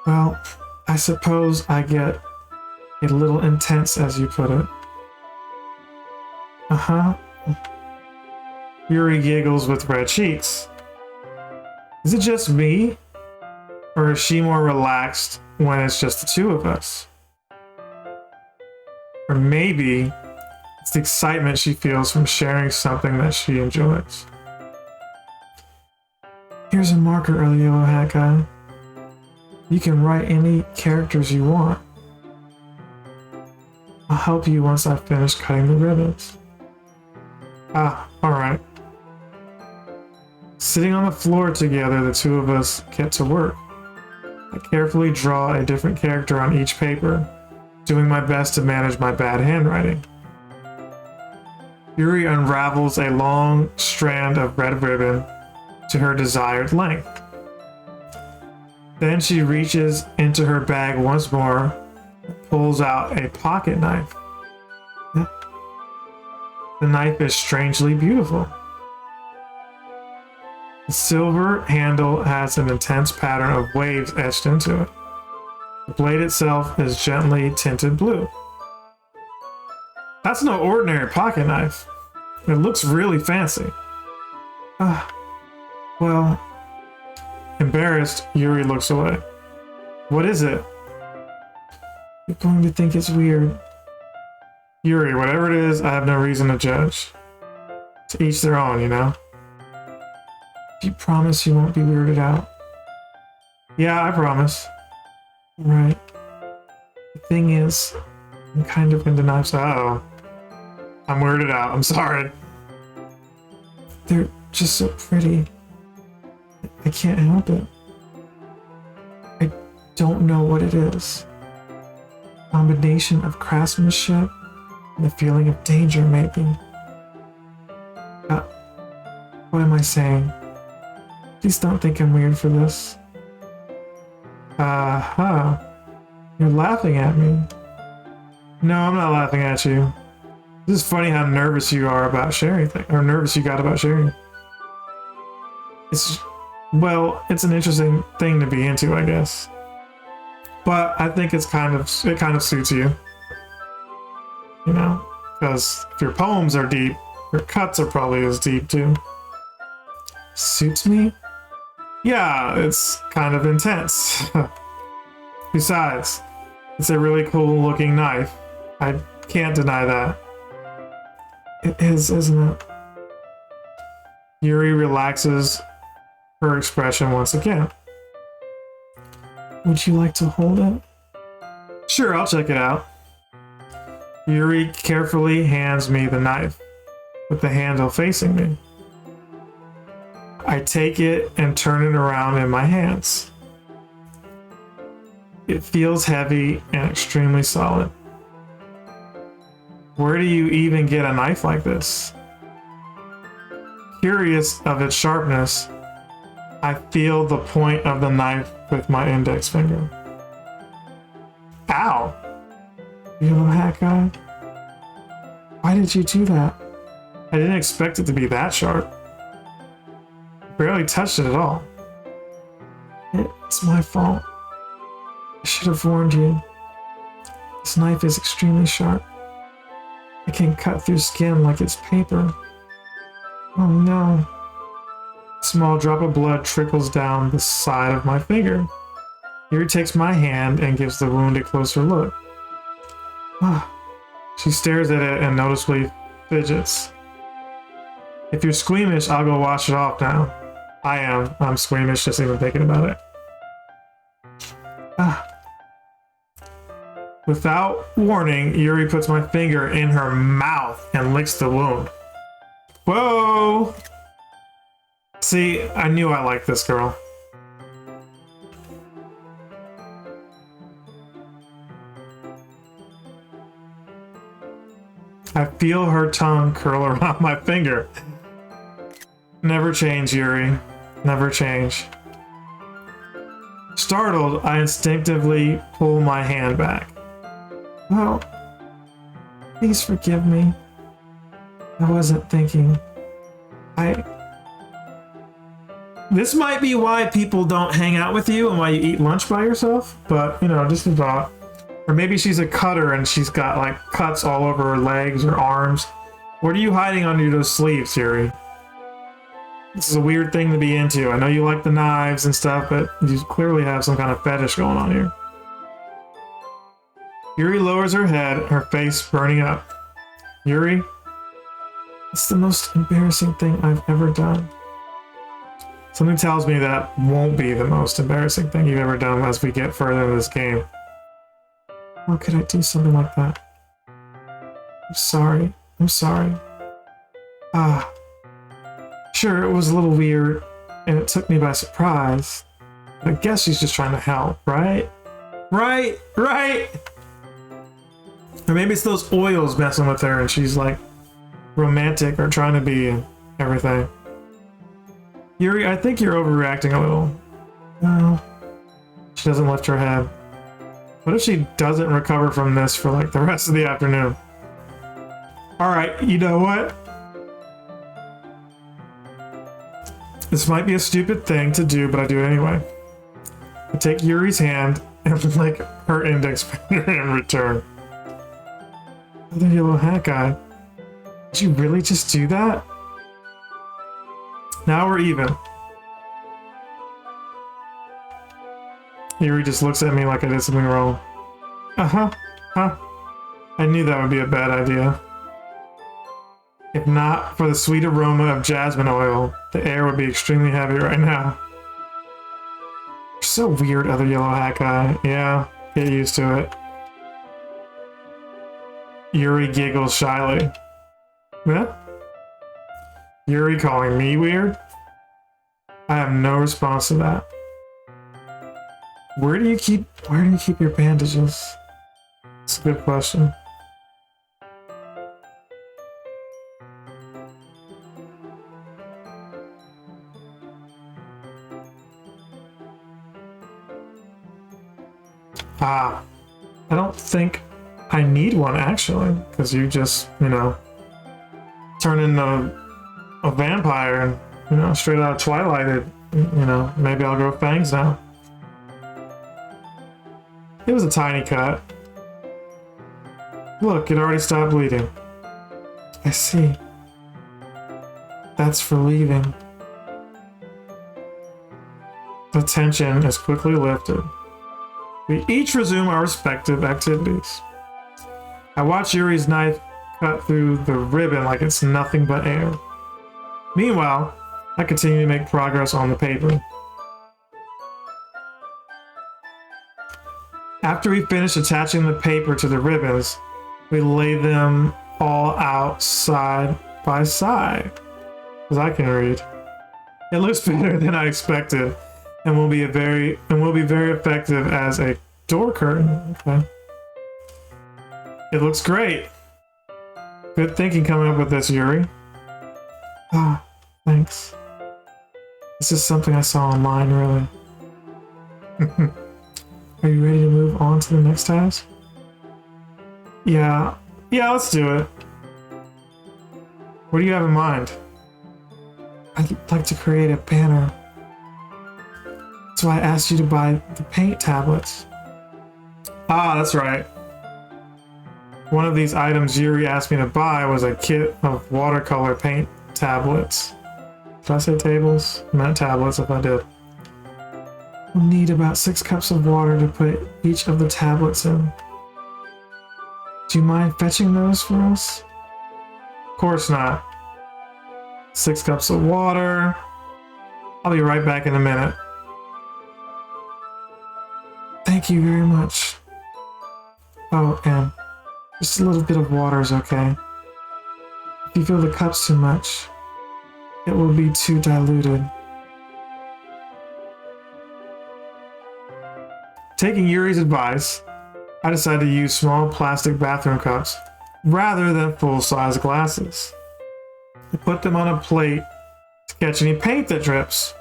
Well, I suppose I get a little intense, as you put it. Uh-huh. Yuri giggles with red cheeks. Is it just me? Or is she more relaxed when it's just the two of us? Or maybe it's the excitement she feels from sharing something that she enjoys. Here's a marker, early yellow hat guy. You can write any characters you want. I'll help you once I've finished cutting the ribbons. Ah, alright. Sitting on the floor together, the two of us get to work. I carefully draw a different character on each paper, doing my best to manage my bad handwriting. Yuri unravels a long strand of red ribbon to her desired length. Then she reaches into her bag once more and pulls out a pocket knife. The knife is strangely beautiful. The silver handle has an intense pattern of waves etched into it. The blade itself is gently tinted blue. That's no ordinary pocket knife. It looks really fancy. Well, embarrassed, Yuri looks away. What is it? You're going to think it's weird. Yuri, whatever it is, I have no reason to judge. To each their own, you know? You promise you won't be weirded out? Yeah, I promise. Right. The thing is, I'm kind of into knives. Uh-oh. I'm weirded out. I'm sorry. They're just so pretty. I can't help it. I don't know what it is. Combination of craftsmanship and the feeling of danger, maybe. What am I saying? Please don't think I'm weird for this. You're laughing at me. No, I'm not laughing at you. This is funny how nervous you are about sharing things, or nervous you got about sharing. Well, it's an interesting thing to be into, I guess. But I think it kind of suits you. You know, because if your poems are deep, your cuts are probably as deep too. Suits me? Yeah, it's kind of intense. Besides, it's a really cool looking knife. I can't deny that. It is, isn't it? Yuri relaxes her expression once again. Would you like to hold it? Sure, I'll check it out. Yuri carefully hands me the knife, with the handle facing me. I take it and turn it around in my hands. It feels heavy and extremely solid. Where do you even get a knife like this? Curious of its sharpness, I feel the point of the knife with my index finger. Ow! Yellow hat guy? Why did you do that? I didn't expect it to be that sharp. Barely touched it at all. It's my fault. I should have warned you. This knife is extremely sharp. It can cut through skin like it's paper. Oh no. A small drop of blood trickles down the side of my finger. Yuri takes my hand and gives the wound a closer look. She stares at it and noticeably fidgets. If you're squeamish, I'll go wash it off now. I am. I'm squeamish just even thinking about it. Without warning, Yuri puts my finger in her mouth and licks the wound. Whoa! See, I knew I liked this girl. I feel her tongue curl around my finger. Never change, Yuri. Never change. Startled, I instinctively pull my hand back. Well, please forgive me. I wasn't thinking. This might be why people don't hang out with you and why you eat lunch by yourself, but, you know, just a thought. Or maybe she's a cutter and she's got, like, cuts all over her legs or arms. What are you hiding under those sleeves, Yuri? This is a weird thing to be into. I know you like the knives and stuff, but you clearly have some kind of fetish going on here. Yuri lowers her head, her face burning up. Yuri, it's the most embarrassing thing I've ever done. Something tells me that won't be the most embarrassing thing you've ever done as we get further into this game. How could I do something like that? I'm sorry. I'm sorry. Sure, it was a little weird, and it took me by surprise. But I guess she's just trying to help, right? Right? Or maybe it's those oils messing with her, and she's like romantic or trying to be and everything. Yuri, I think you're overreacting a little. No. She doesn't lift her head. What if she doesn't recover from this for like the rest of the afternoon? Alright, you know what? This might be a stupid thing to do, but I do it anyway. I take Yuri's hand and lick her index finger in return. The yellow hat guy. Did you really just do that? Now we're even. Yuri just looks at me like I did something wrong. Huh? I knew that would be a bad idea. If not for the sweet aroma of jasmine oil, the air would be extremely heavy right now. You're so weird, other yellow hat guy. Yeah, get used to it. Yuri giggles shyly. Yeah? Yuri calling me weird? I have no response to that. Where do you keep your bandages? It's a good question. I don't think I need one actually, because you just, turn into a vampire and, straight out of Twilight, maybe I'll grow fangs now. It was a tiny cut. Look, it already stopped bleeding. I see. That's for leaving. The tension is quickly lifted. We each resume our respective activities. I watch Yuri's knife cut through the ribbon like it's nothing but air. Meanwhile, I continue to make progress on the paper. After we finish attaching the paper to the ribbons, we lay them all out side by side, as I can read. It looks better than I expected, and will be very effective as a door curtain. Okay. It looks great. Good thinking coming up with this, Yuri. Thanks. This is something I saw online, really. Are you ready to move on to the next task? Yeah, let's do it. What do you have in mind? I'd like to create a banner. That's why I asked you to buy the paint tablets. That's right. One of these items Yuri asked me to buy was a kit of watercolor paint tablets. Did I say tables? I meant tablets if I did. We'll need about 6 cups of water to put each of the tablets in. Do you mind fetching those for us? Of course not. 6 cups of water. I'll be right back in a minute. Thank you very much. Oh, and just a little bit of water is okay. If you fill the cups too much, it will be too diluted. Taking Yuri's advice, I decided to use small plastic bathroom cups rather than full-size glasses. I put them on a plate to catch any paint that drips,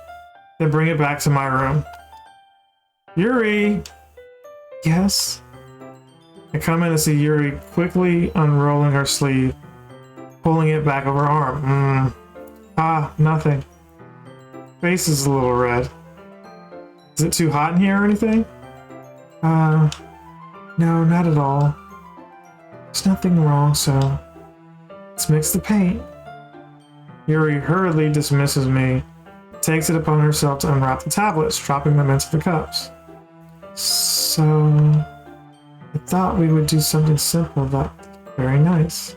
then bring it back to my room. Yuri! Yes? I come in to see Yuri quickly unrolling her sleeve, pulling it back over her arm. Nothing. Face is a little red. Is it too hot in here or anything? No, not at all. There's nothing wrong, so let's mix the paint. Yuri hurriedly dismisses me, takes it upon herself to unwrap the tablets, dropping them into the cups. So, I thought we would do something simple but very nice.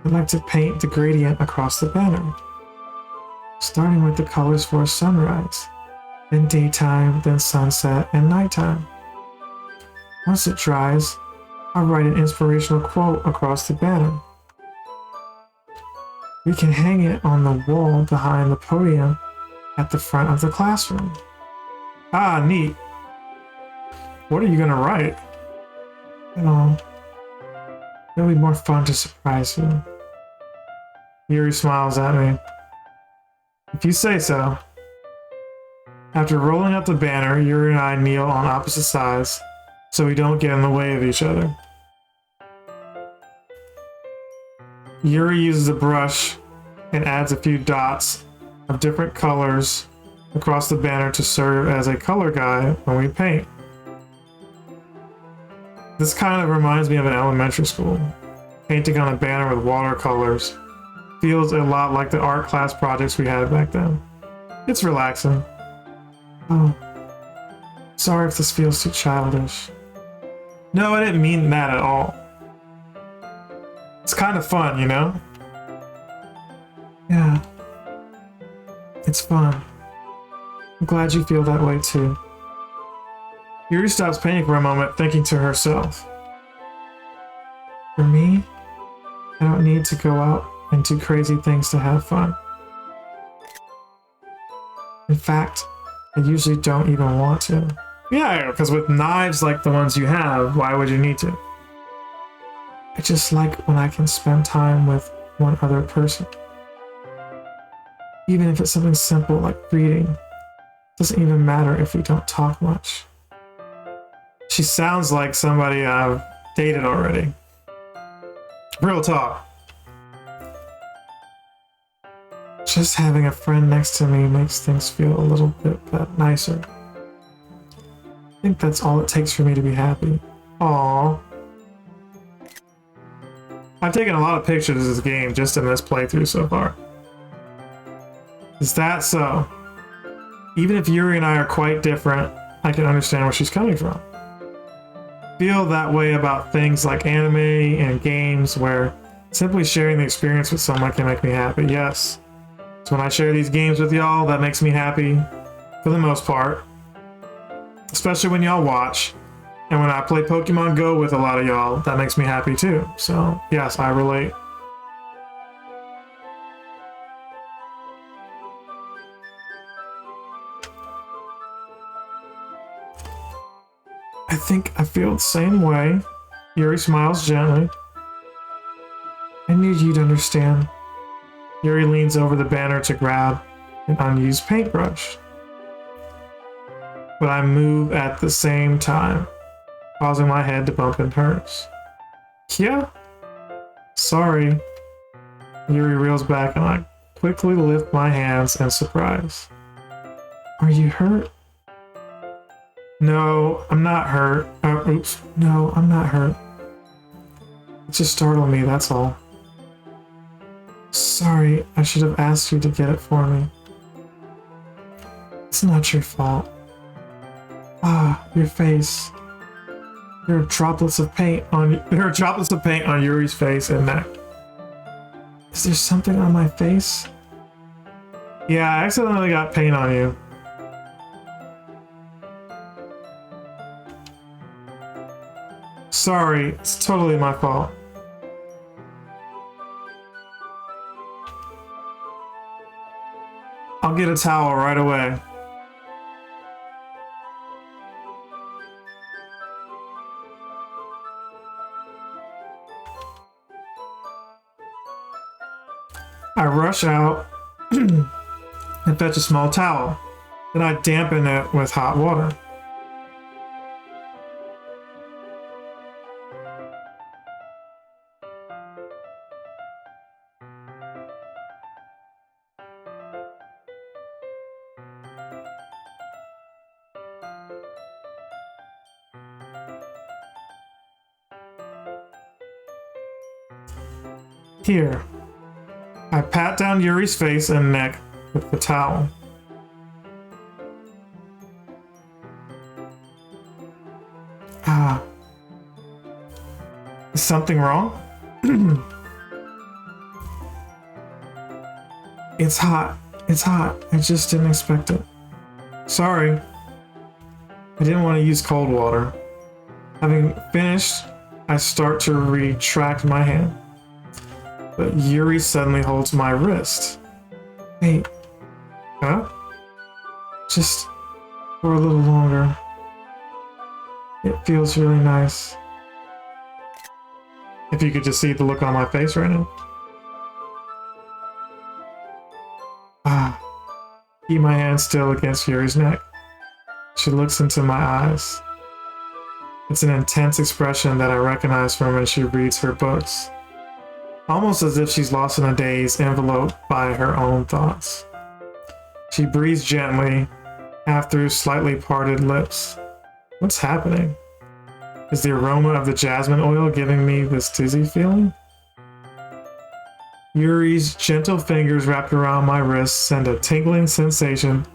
I'd like to paint the gradient across the banner, starting with the colors for sunrise, then daytime, then sunset, and nighttime. Once it dries, I'll write an inspirational quote across the banner. We can hang it on the wall behind the podium at the front of the classroom. Ah, neat. What are you gonna write? Oh, it'll be more fun to surprise you. Yuri smiles at me. If you say so. After rolling up the banner, Yuri and I kneel on opposite sides so we don't get in the way of each other. Yuri uses a brush and adds a few dots of different colors across the banner to serve as a color guide when we paint. This kind of reminds me of an elementary school. Painting on a banner with watercolors feels a lot like the art class projects we had back then. It's relaxing. Oh, sorry if this feels too childish. No, I didn't mean that at all. It's kind of fun, you know? Yeah. It's fun. I'm glad you feel that way too. Yuri stops painting for a moment, thinking to herself. For me, I don't need to go out and do crazy things to have fun. In fact, I usually don't even want to. Yeah, because with knives like the ones you have, why would you need to? I just like when I can spend time with one other person. Even if it's something simple like reading. It doesn't even matter if we don't talk much. She sounds like somebody I've dated already. Real talk. Just having a friend next to me makes things feel a little bit nicer. I think that's all it takes for me to be happy. Aww. I've taken a lot of pictures of this game just in this playthrough so far. Is that so? Even if Yuri and I are quite different, I can understand where she's coming from. Feel that way about things like anime and games where simply sharing the experience with someone can make me happy. Yes. So when I share these games with y'all, that makes me happy for the most part. Especially when y'all watch. And when I play Pokemon Go with a lot of y'all, that makes me happy too. So yes, I relate. I think I feel the same way. Yuri smiles gently. I knew you'd understand. Yuri leans over the banner to grab an unused paintbrush. But I move at the same time, causing my head to bump in hers. Yeah? Sorry. Yuri reels back and I quickly lift my hands in surprise. Are you hurt? No, I'm not hurt. Oops. No, I'm not hurt. It just startled me, that's all. Sorry, I should have asked you to get it for me. It's not your fault. Ah, your face. There are droplets of paint on Yuri's face and neck. Is there something on my face? Yeah, I accidentally got paint on you. Sorry, it's totally my fault. I'll get a towel right away. I rush out and fetch a small towel. Then I dampen it with hot water. Here, I pat down Yuri's face and neck with the towel. Ah. Is something wrong? It's hot. It's hot. I just didn't expect it. Sorry. I didn't want to use cold water. Having finished, I start to retract my hand. But Yuri suddenly holds my wrist. Wait. Huh? Just for a little longer. It feels really nice. If you could just see the look on my face right now. Ah. Keep my hand still against Yuri's neck. She looks into my eyes. It's an intense expression that I recognize from when she reads her books. Almost as if she's lost in a daze, enveloped by her own thoughts. She breathes gently, half through slightly parted lips. What's happening? Is the aroma of the jasmine oil giving me this dizzy feeling? Yuri's gentle fingers wrapped around my wrist send a tingling sensation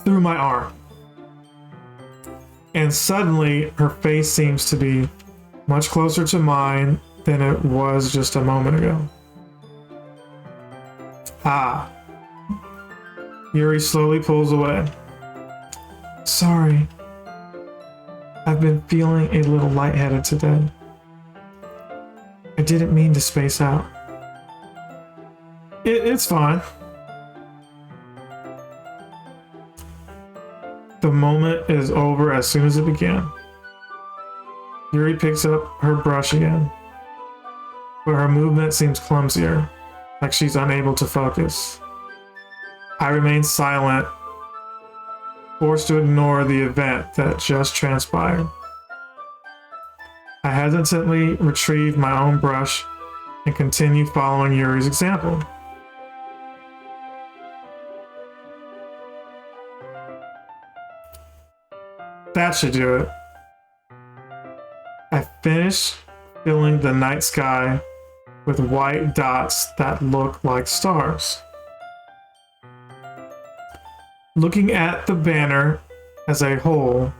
through my arm. And suddenly, her face seems to be much closer to mine than it was just a moment ago. Ah. Yuri slowly pulls away. Sorry. I've been feeling a little lightheaded today. I didn't mean to space out. It's fine. The moment is over as soon as it began. Yuri picks up her brush again, but her movement seems clumsier, like she's unable to focus. I remain silent, forced to ignore the event that just transpired. I hesitantly retrieve my own brush and continue following Yuri's example. That should do it. I finish filling the night sky with white dots that look like stars. Looking at the banner as a whole,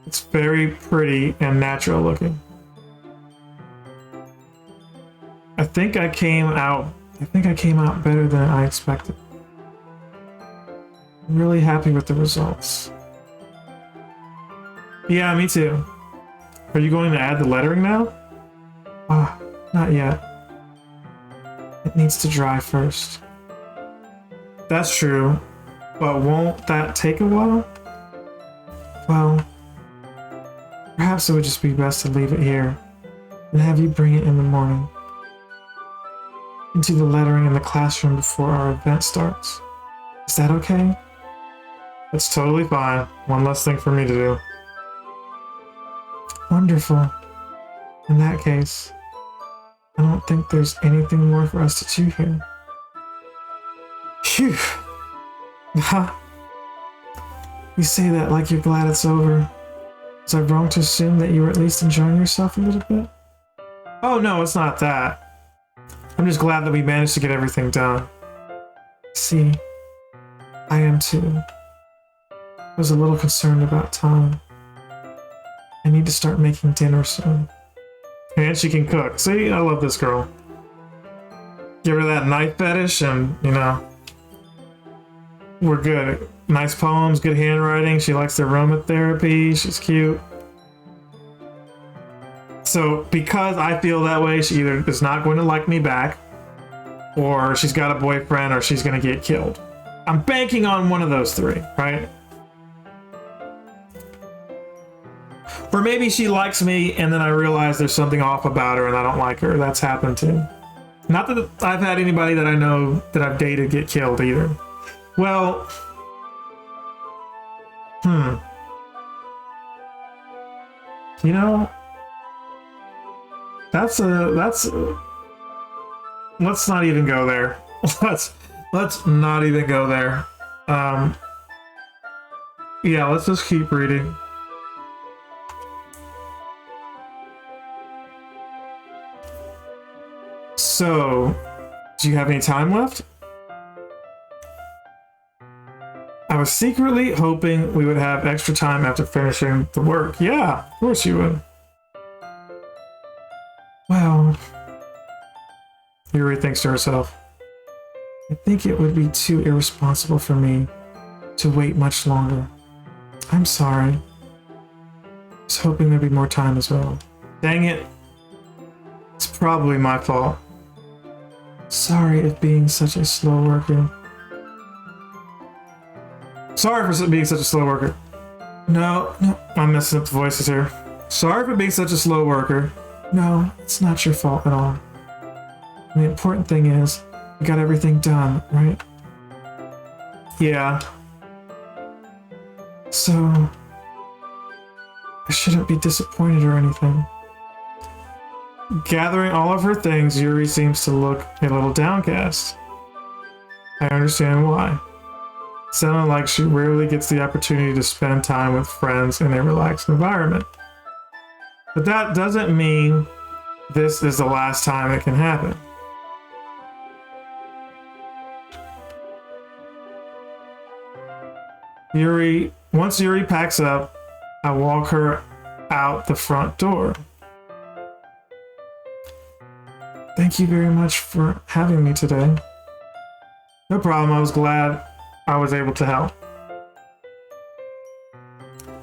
it's very pretty and natural looking. I think I came out better than I expected. I'm really happy with the results. Yeah, me too. Are you going to add the lettering now? Ah, not yet. It needs to dry first. That's true, but won't that take a while? Well, perhaps it would just be best to leave it here and have you bring it in the morning. Into the lettering in the classroom before our event starts. Is that okay? That's totally fine. One less thing for me to do. Wonderful. In that case, I don't think there's anything more for us to do here. Phew. You say that like you're glad it's over. Was I wrong to assume that you were at least enjoying yourself a little bit? Oh no, it's not that. I'm just glad that we managed to get everything done. See, I am too. I was a little concerned about time. I need to start making dinner soon. And she can cook. See, I love this girl. Give her that knife fetish and, you know, we're good. Nice poems, good handwriting. She likes the aromatherapy. She's cute. So, because I feel that way, she either is not going to like me back, or she's got a boyfriend, or she's going to get killed. I'm banking on one of those three, right? Or maybe she likes me and then I realize there's something off about her and I don't like her. That's happened too. Not that I've had anybody that I know that I've dated get killed either. Well, you know, let's not even go there. Let's not even go there. Yeah, let's just keep reading. So, Do you have any time left? I was secretly hoping we would have extra time after finishing the work. Yeah, of course you would. Well, Yuri thinks to herself, I think it would be too irresponsible for me to wait much longer. I'm sorry. I was hoping there'd be more time as well. Dang it. It's probably my fault. Sorry if being such a slow worker. Sorry for being such a slow worker. No, I'm messing up the voices here. Sorry for being such a slow worker. No, it's not your fault at all. The important thing is, we got everything done, right? Yeah. So, I shouldn't be disappointed or anything. Gathering all of her things, Yuri seems to look a little downcast. I understand why. It sounded like she rarely gets the opportunity to spend time with friends in a relaxed environment. But that doesn't mean this is the last time it can happen. Once Yuri packs up, I walk her out the front door. Thank you very much for having me today. No problem, I was glad I was able to help.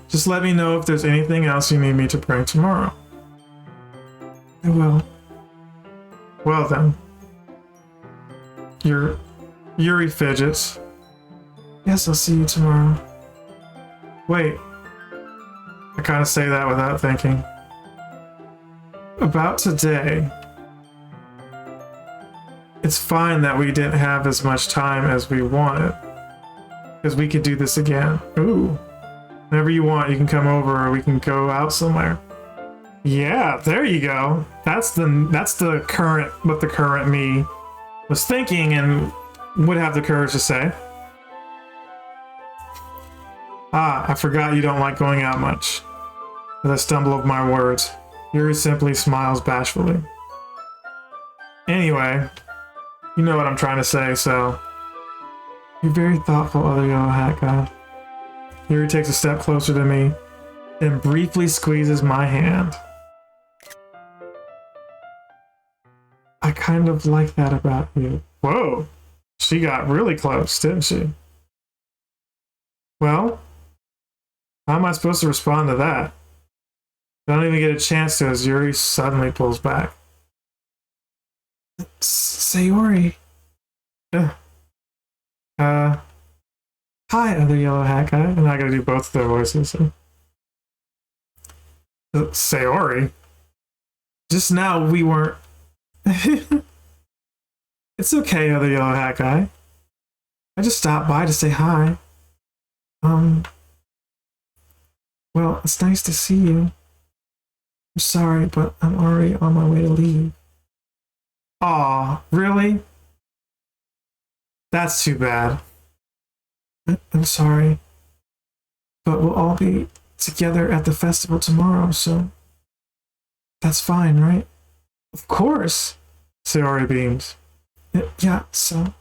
Just let me know if there's anything else you need me to bring tomorrow. I will. Well then. Yuri fidgets. Yes, I'll see you tomorrow. Wait. I kind of say that without thinking. About today. It's fine that we didn't have as much time as we wanted. Because we could do this again. Ooh. Whenever you want, you can come over or we can go out somewhere. Yeah, there you go. That's the current, what the current me was thinking and would have the courage to say. Ah, I forgot you don't like going out much. As I stumble over my words, Yuri simply smiles bashfully. Anyway, you know what I'm trying to say, so... You're very thoughtful, other yellow hat guy. Yuri takes a step closer to me, and briefly squeezes my hand. I kind of like that about you. Whoa! She got really close, didn't she? Well, how am I supposed to respond to that? I don't even get a chance to as Yuri suddenly pulls back. Sayori. Hi, other yellow hat guy. And I gotta do both of their voices. So. Sayori? Just now we weren't... It's okay, other yellow hat guy. I just stopped by to say hi. Well, it's nice to see you. I'm sorry, but I'm already on my way to leave. Aw, really? That's too bad. I'm sorry. But we'll all be together at the festival tomorrow, so... That's fine, right? Of course! Sayori beams. Yeah, so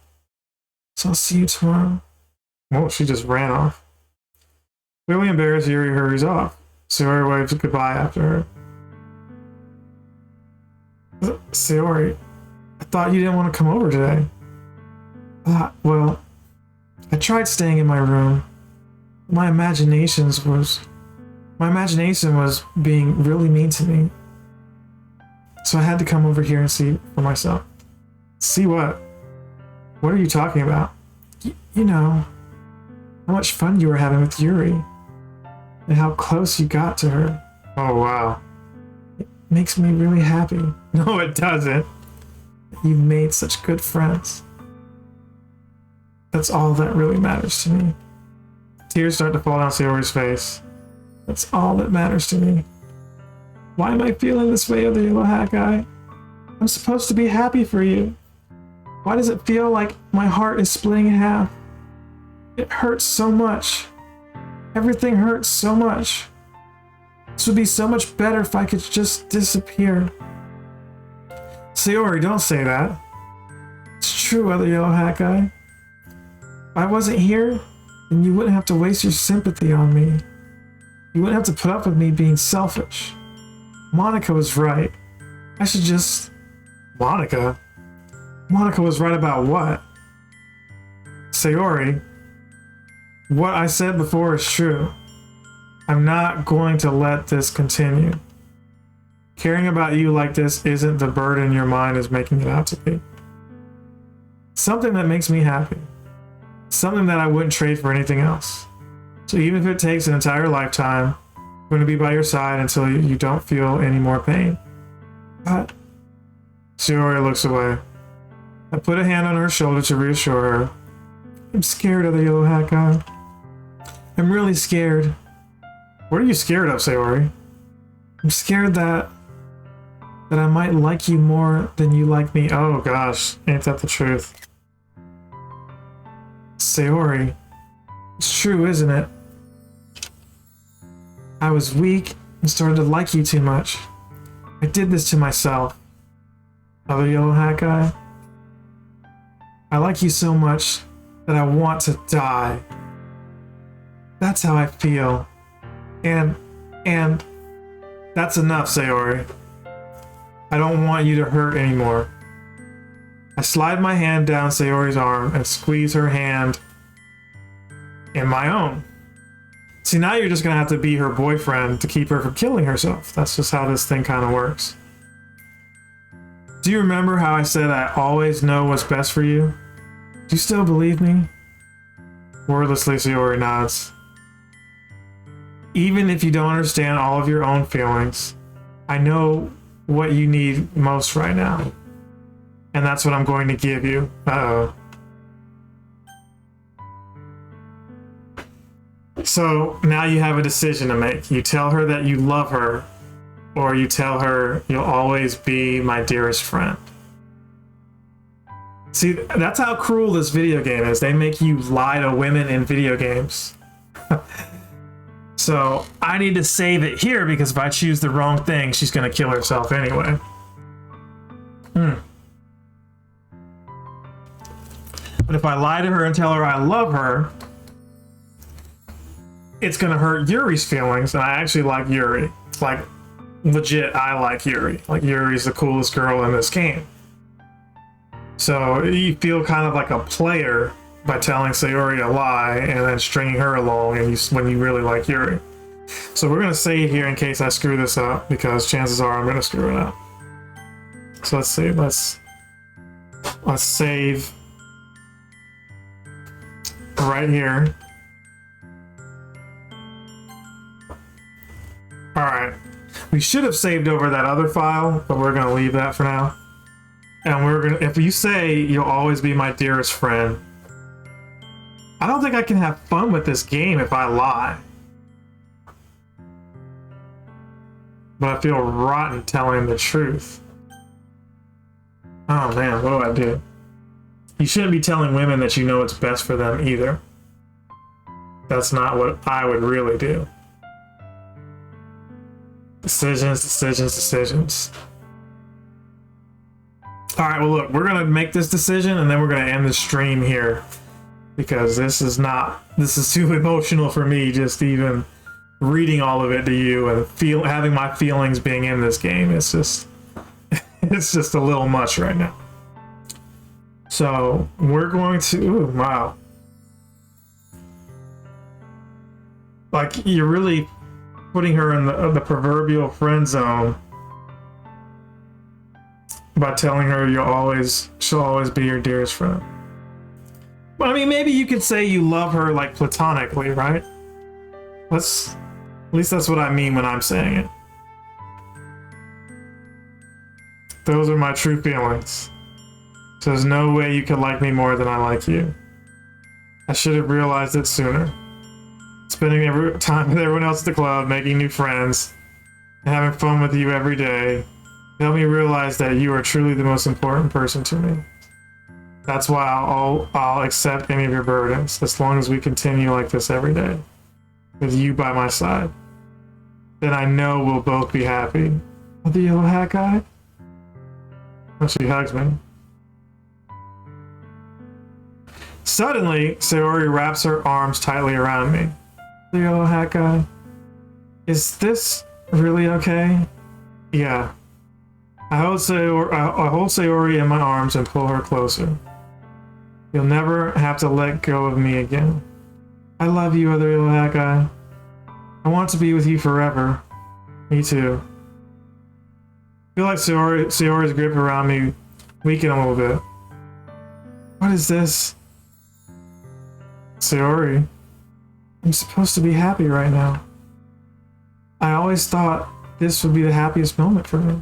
I'll see you tomorrow. Well, she just ran off. Clearly embarrassed, Yuri hurries off. Sayori waves goodbye after her. Sayori, I thought you didn't want to come over today. Well, I tried staying in my room. My imagination was being really mean to me. So I had to come over here and see for myself. See what? What are you talking about? You know, how much fun you were having with Yuri. And how close you got to her. Oh, wow. It makes me really happy. No, it doesn't. You've made such good friends. That's all that really matters to me. Tears start to fall down Sayori's face. That's all that matters to me. Why am I feeling this way, other yellow hat guy? I'm supposed to be happy for you. Why does it feel like my heart is splitting in half? It hurts so much. Everything hurts so much. This would be so much better if I could just disappear. Sayori, don't say that. It's true, other yellow hat guy. If I wasn't here, then you wouldn't have to waste your sympathy on me. You wouldn't have to put up with me being selfish. Monica was right. I should just... Monica? Monica was right about what? Sayori, what I said before is true. I'm not going to let this continue. Caring about you like this isn't the burden your mind is making it out to be. Something that makes me happy. Something that I wouldn't trade for anything else. So even if it takes an entire lifetime, I'm going to be by your side until you don't feel any more pain. But Sayori looks away. I put a hand on her shoulder to reassure her. I'm scared of the yellow hat guy. I'm really scared. What are you scared of, Sayori? I'm scared that I might like you more than you like me. Oh gosh, ain't that the truth? Sayori, it's true, isn't it? I was weak and started to like you too much. I did this to myself. Other yellow hat guy? I like you so much that I want to die. That's how I feel. And that's enough, Sayori. I don't want you to hurt anymore. I slide my hand down Sayori's arm and squeeze her hand in my own. See, now you're just gonna have to be her boyfriend to keep her from killing herself. That's just how this thing kind of works. Do you remember how I said I always know what's best for you? Do you still believe me? Wordlessly, Sayori nods. Even if you don't understand all of your own feelings, I know what you need most right now. And that's what I'm going to give you. Uh-oh. So now you have a decision to make. You tell her that you love her, or you tell her you'll always be my dearest friend. See, that's how cruel this video game is. They make you lie to women in video games. So I need to save it here because if I choose the wrong thing, she's going to kill herself anyway. But if I lie to her and tell her I love her, it's going to hurt Yuri's feelings, and I actually like Yuri. It's like, legit, I like Yuri. Like, Yuri's the coolest girl in this game. So you feel kind of like a player by telling Sayori a lie and then stringing her along when you really like Yuri. So we're going to save here in case I screw this up, because chances are I'm going to screw it up. So let's see, let's save right here. Alright, we should have saved over that other file, but we're going to leave that for now. And we're going to, if you say you'll always be my dearest friend, I don't think I can have fun with this game if I lie. But I feel rotten telling the truth. Oh man, what do I do? You shouldn't be telling women that you know it's best for them either. That's not what I would really do. Decisions, decisions, decisions. Alright, well look, we're gonna make this decision and then we're gonna end the stream here. Because this is too emotional for me just even reading all of it to you and having my feelings being in this game. It's just a little much right now. So we're going to, ooh, wow. Like, you're really putting her in the proverbial friend zone by telling her she'll always be your dearest friend. Well, I mean, maybe you could say you love her like platonically, right? At least that's what I mean when I'm saying it. Those are my true feelings. So there's no way you could like me more than I like you. I should have realized it sooner. Spending every time with everyone else at the club, making new friends, and having fun with you every day helped me realize that you are truly the most important person to me. That's why I'll accept any of your burdens, as long as we continue like this every day, with you by my side. Then I know we'll both be happy. The yellow hat guy? Oh, she hugs me. Suddenly, Sayori wraps her arms tightly around me. The yellow hat guy. Is this really okay? Yeah. I hold Sayori in my arms and pull her closer. You'll never have to let go of me again. I love you, other yellow hat guy. I want to be with you forever. Me too. I feel like Sayori's grip around me weaken a little bit. What is this? Sayori, I'm supposed to be happy right now. I always thought this would be the happiest moment for me.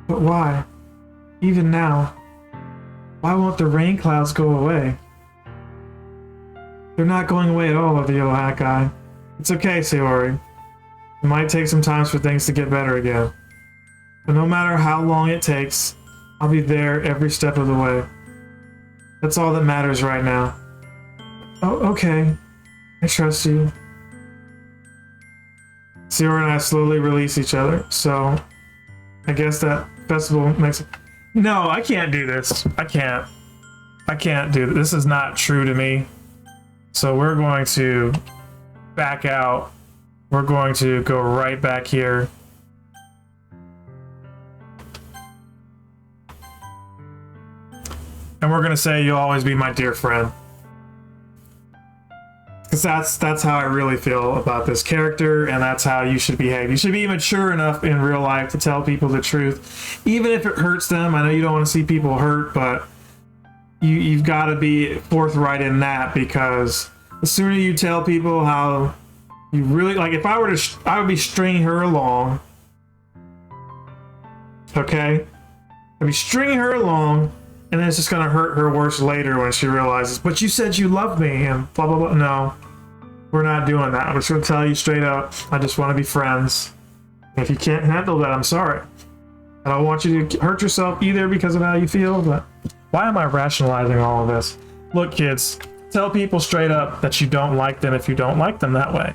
But why? Even now, why won't the rain clouds go away? They're not going away at all, the yellow hat guy. It's okay, Sayori. It might take some time for things to get better again. But no matter how long it takes, I'll be there every step of the way. That's all that matters right now. Oh, okay. I trust you. Sayori and I slowly release each other, so I guess that festival makes it. No, I can't do this. I can't do this. This is not true to me. So we're going to back out. We're going to go right back here. And we're going to say, you'll always be my dear friend. Because that's how I really feel about this character, and that's how you should behave. You should be mature enough in real life to tell people the truth, even if it hurts them. I know you don't want to see people hurt, but you've got to be forthright in that, because the sooner you tell people how you really like. If I were to, I would be stringing her along. Okay, I'd be stringing her along, and then it's just gonna hurt her worse later when she realizes, but you said you loved me and blah blah blah. No, we're not doing that. I'm just gonna tell you straight up, I just want to be friends. If you can't handle that, I'm sorry. I don't want you to hurt yourself either because of how you feel, but why am I rationalizing all of this? Look, kids, tell people straight up that you don't like them if you don't like them that way.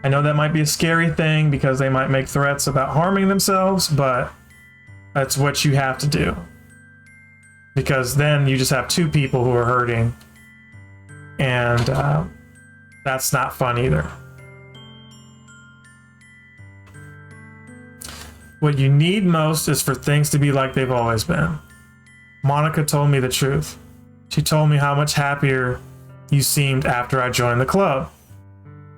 I know that might be a scary thing because they might make threats about harming themselves, but that's what you have to do. Because then you just have two people who are hurting, and that's not fun either. What you need most is for things to be like they've always been. Monica told me the truth. She told me how much happier you seemed after I joined the club.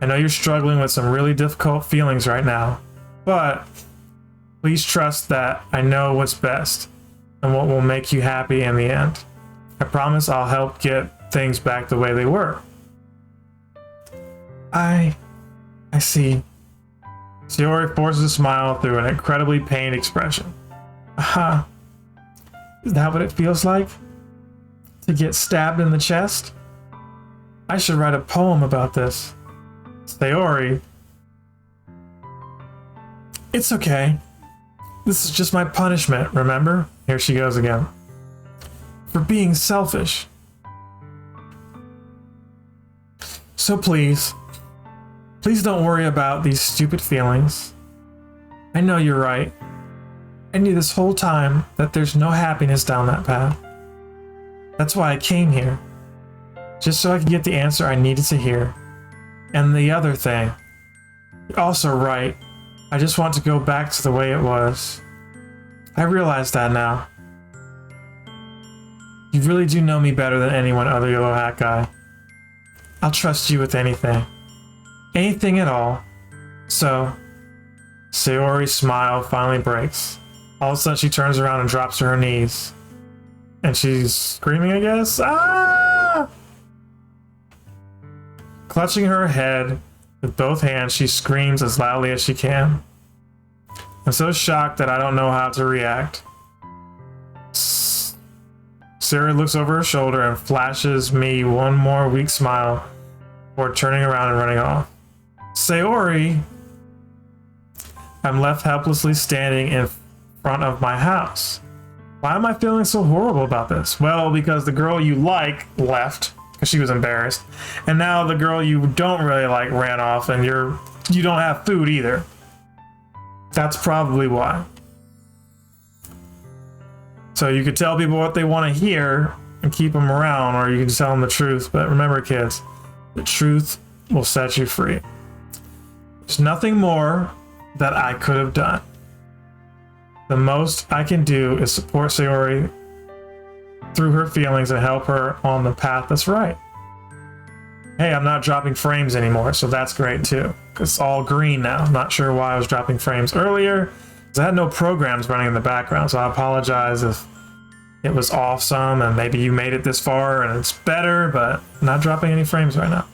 I know you're struggling with some really difficult feelings right now, but please trust that I know what's best and what will make you happy in the end. I promise I'll help get things back the way they were. I see. Sayori forces a smile through an incredibly pained expression. Aha. Is that what it feels like? To get stabbed in the chest? I should write a poem about this. Sayori. It's okay. This is just my punishment, remember? Here she goes again. For being selfish. So please don't worry about these stupid feelings. I know you're right. I knew this whole time that there's no happiness down that path. That's why I came here. Just so I could get the answer I needed to hear. And the other thing, you're also right. I just want to go back to the way it was. I realize that now. You really do know me better than anyone other yellow hat guy. I'll trust you with anything. Anything at all. So, Sayori's smile finally breaks. All of a sudden she turns around and drops to her knees. And she's screaming, I guess. Ah! Clutching her head with both hands, she screams as loudly as she can. I'm so shocked that I don't know how to react. Sayori looks over her shoulder and flashes me one more weak smile before turning around and running off. Sayori! I'm left helplessly standing in front of my house. Why am I feeling so horrible about this? Well, because the girl you like left because she was embarrassed, and now the girl you don't really like ran off, and you don't have food either. That's probably why. So you could tell people what they want to hear, and keep them around, or you can tell them the truth. But remember, kids, the truth will set you free. There's nothing more that I could have done. The most I can do is support Sayori through her feelings and help her on the path that's right. Hey, I'm not dropping frames anymore, so that's great too. It's all green now. I'm not sure why I was dropping frames earlier, because I had no programs running in the background, so I apologize if it was off some and maybe you made it this far and it's better, but I'm not dropping any frames right now.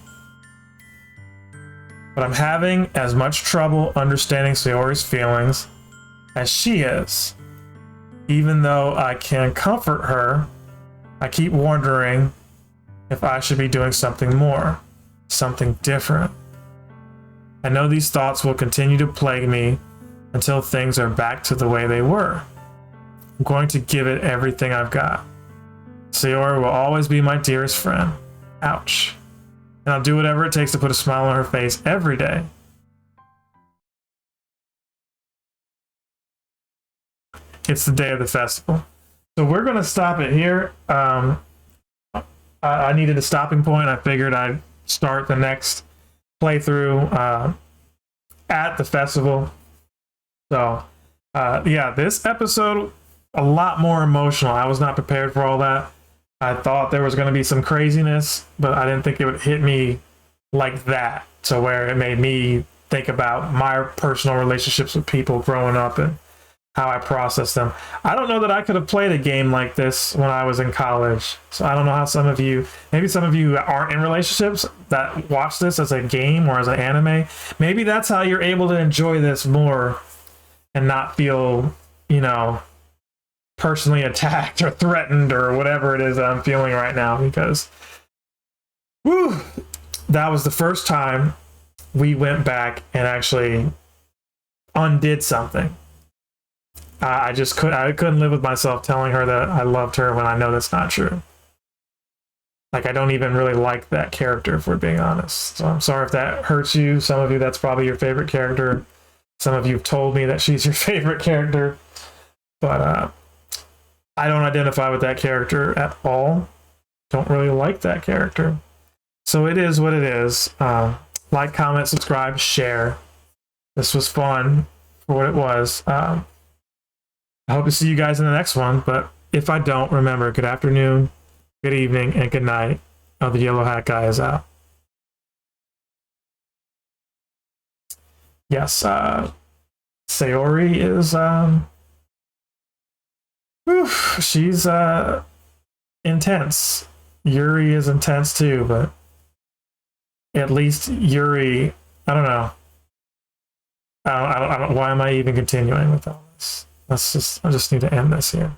But I'm having as much trouble understanding Sayori's feelings as she is. Even though I can comfort her, I keep wondering if I should be doing something more, something different. I know these thoughts will continue to plague me until things are back to the way they were. I'm going to give it everything I've got. Sayori will always be my dearest friend. Ouch. And I'll do whatever it takes to put a smile on her face every day. It's the day of the festival. So we're going to stop it here. I needed a stopping point. I figured I'd start the next playthrough at the festival. So yeah, this episode, a lot more emotional. I was not prepared for all that. I thought there was going to be some craziness, but I didn't think it would hit me like that, to where it made me think about my personal relationships with people growing up and how I process them. I don't know that I could have played a game like this when I was in college. So I don't know how some of you, maybe some of you aren't in relationships that watch this as a game or as an anime. Maybe that's how you're able to enjoy this more and not feel, you know, personally attacked or threatened or whatever it is that I'm feeling right now, because whew, that was the first time we went back and actually undid something. I couldn't live with myself telling her that I loved her when I know that's not true. Like, I don't even really like that character, if we're being honest. So I'm sorry if that hurts you. Some of you, that's probably your favorite character. Some of you have told me that she's your favorite character. But I don't identify with that character at all. Don't really like that character. So it is what it is. Like, comment, subscribe, share. This was fun for what it was. I hope to see you guys in the next one, but if I don't, remember, good afternoon, good evening, and good night. Oh, the yellow hat guy is out. Yes, Sayori is, she's intense. Yuri is intense too, but at least Yuri, I don't know. I don't, why am I even continuing with all this? I just need to end this here.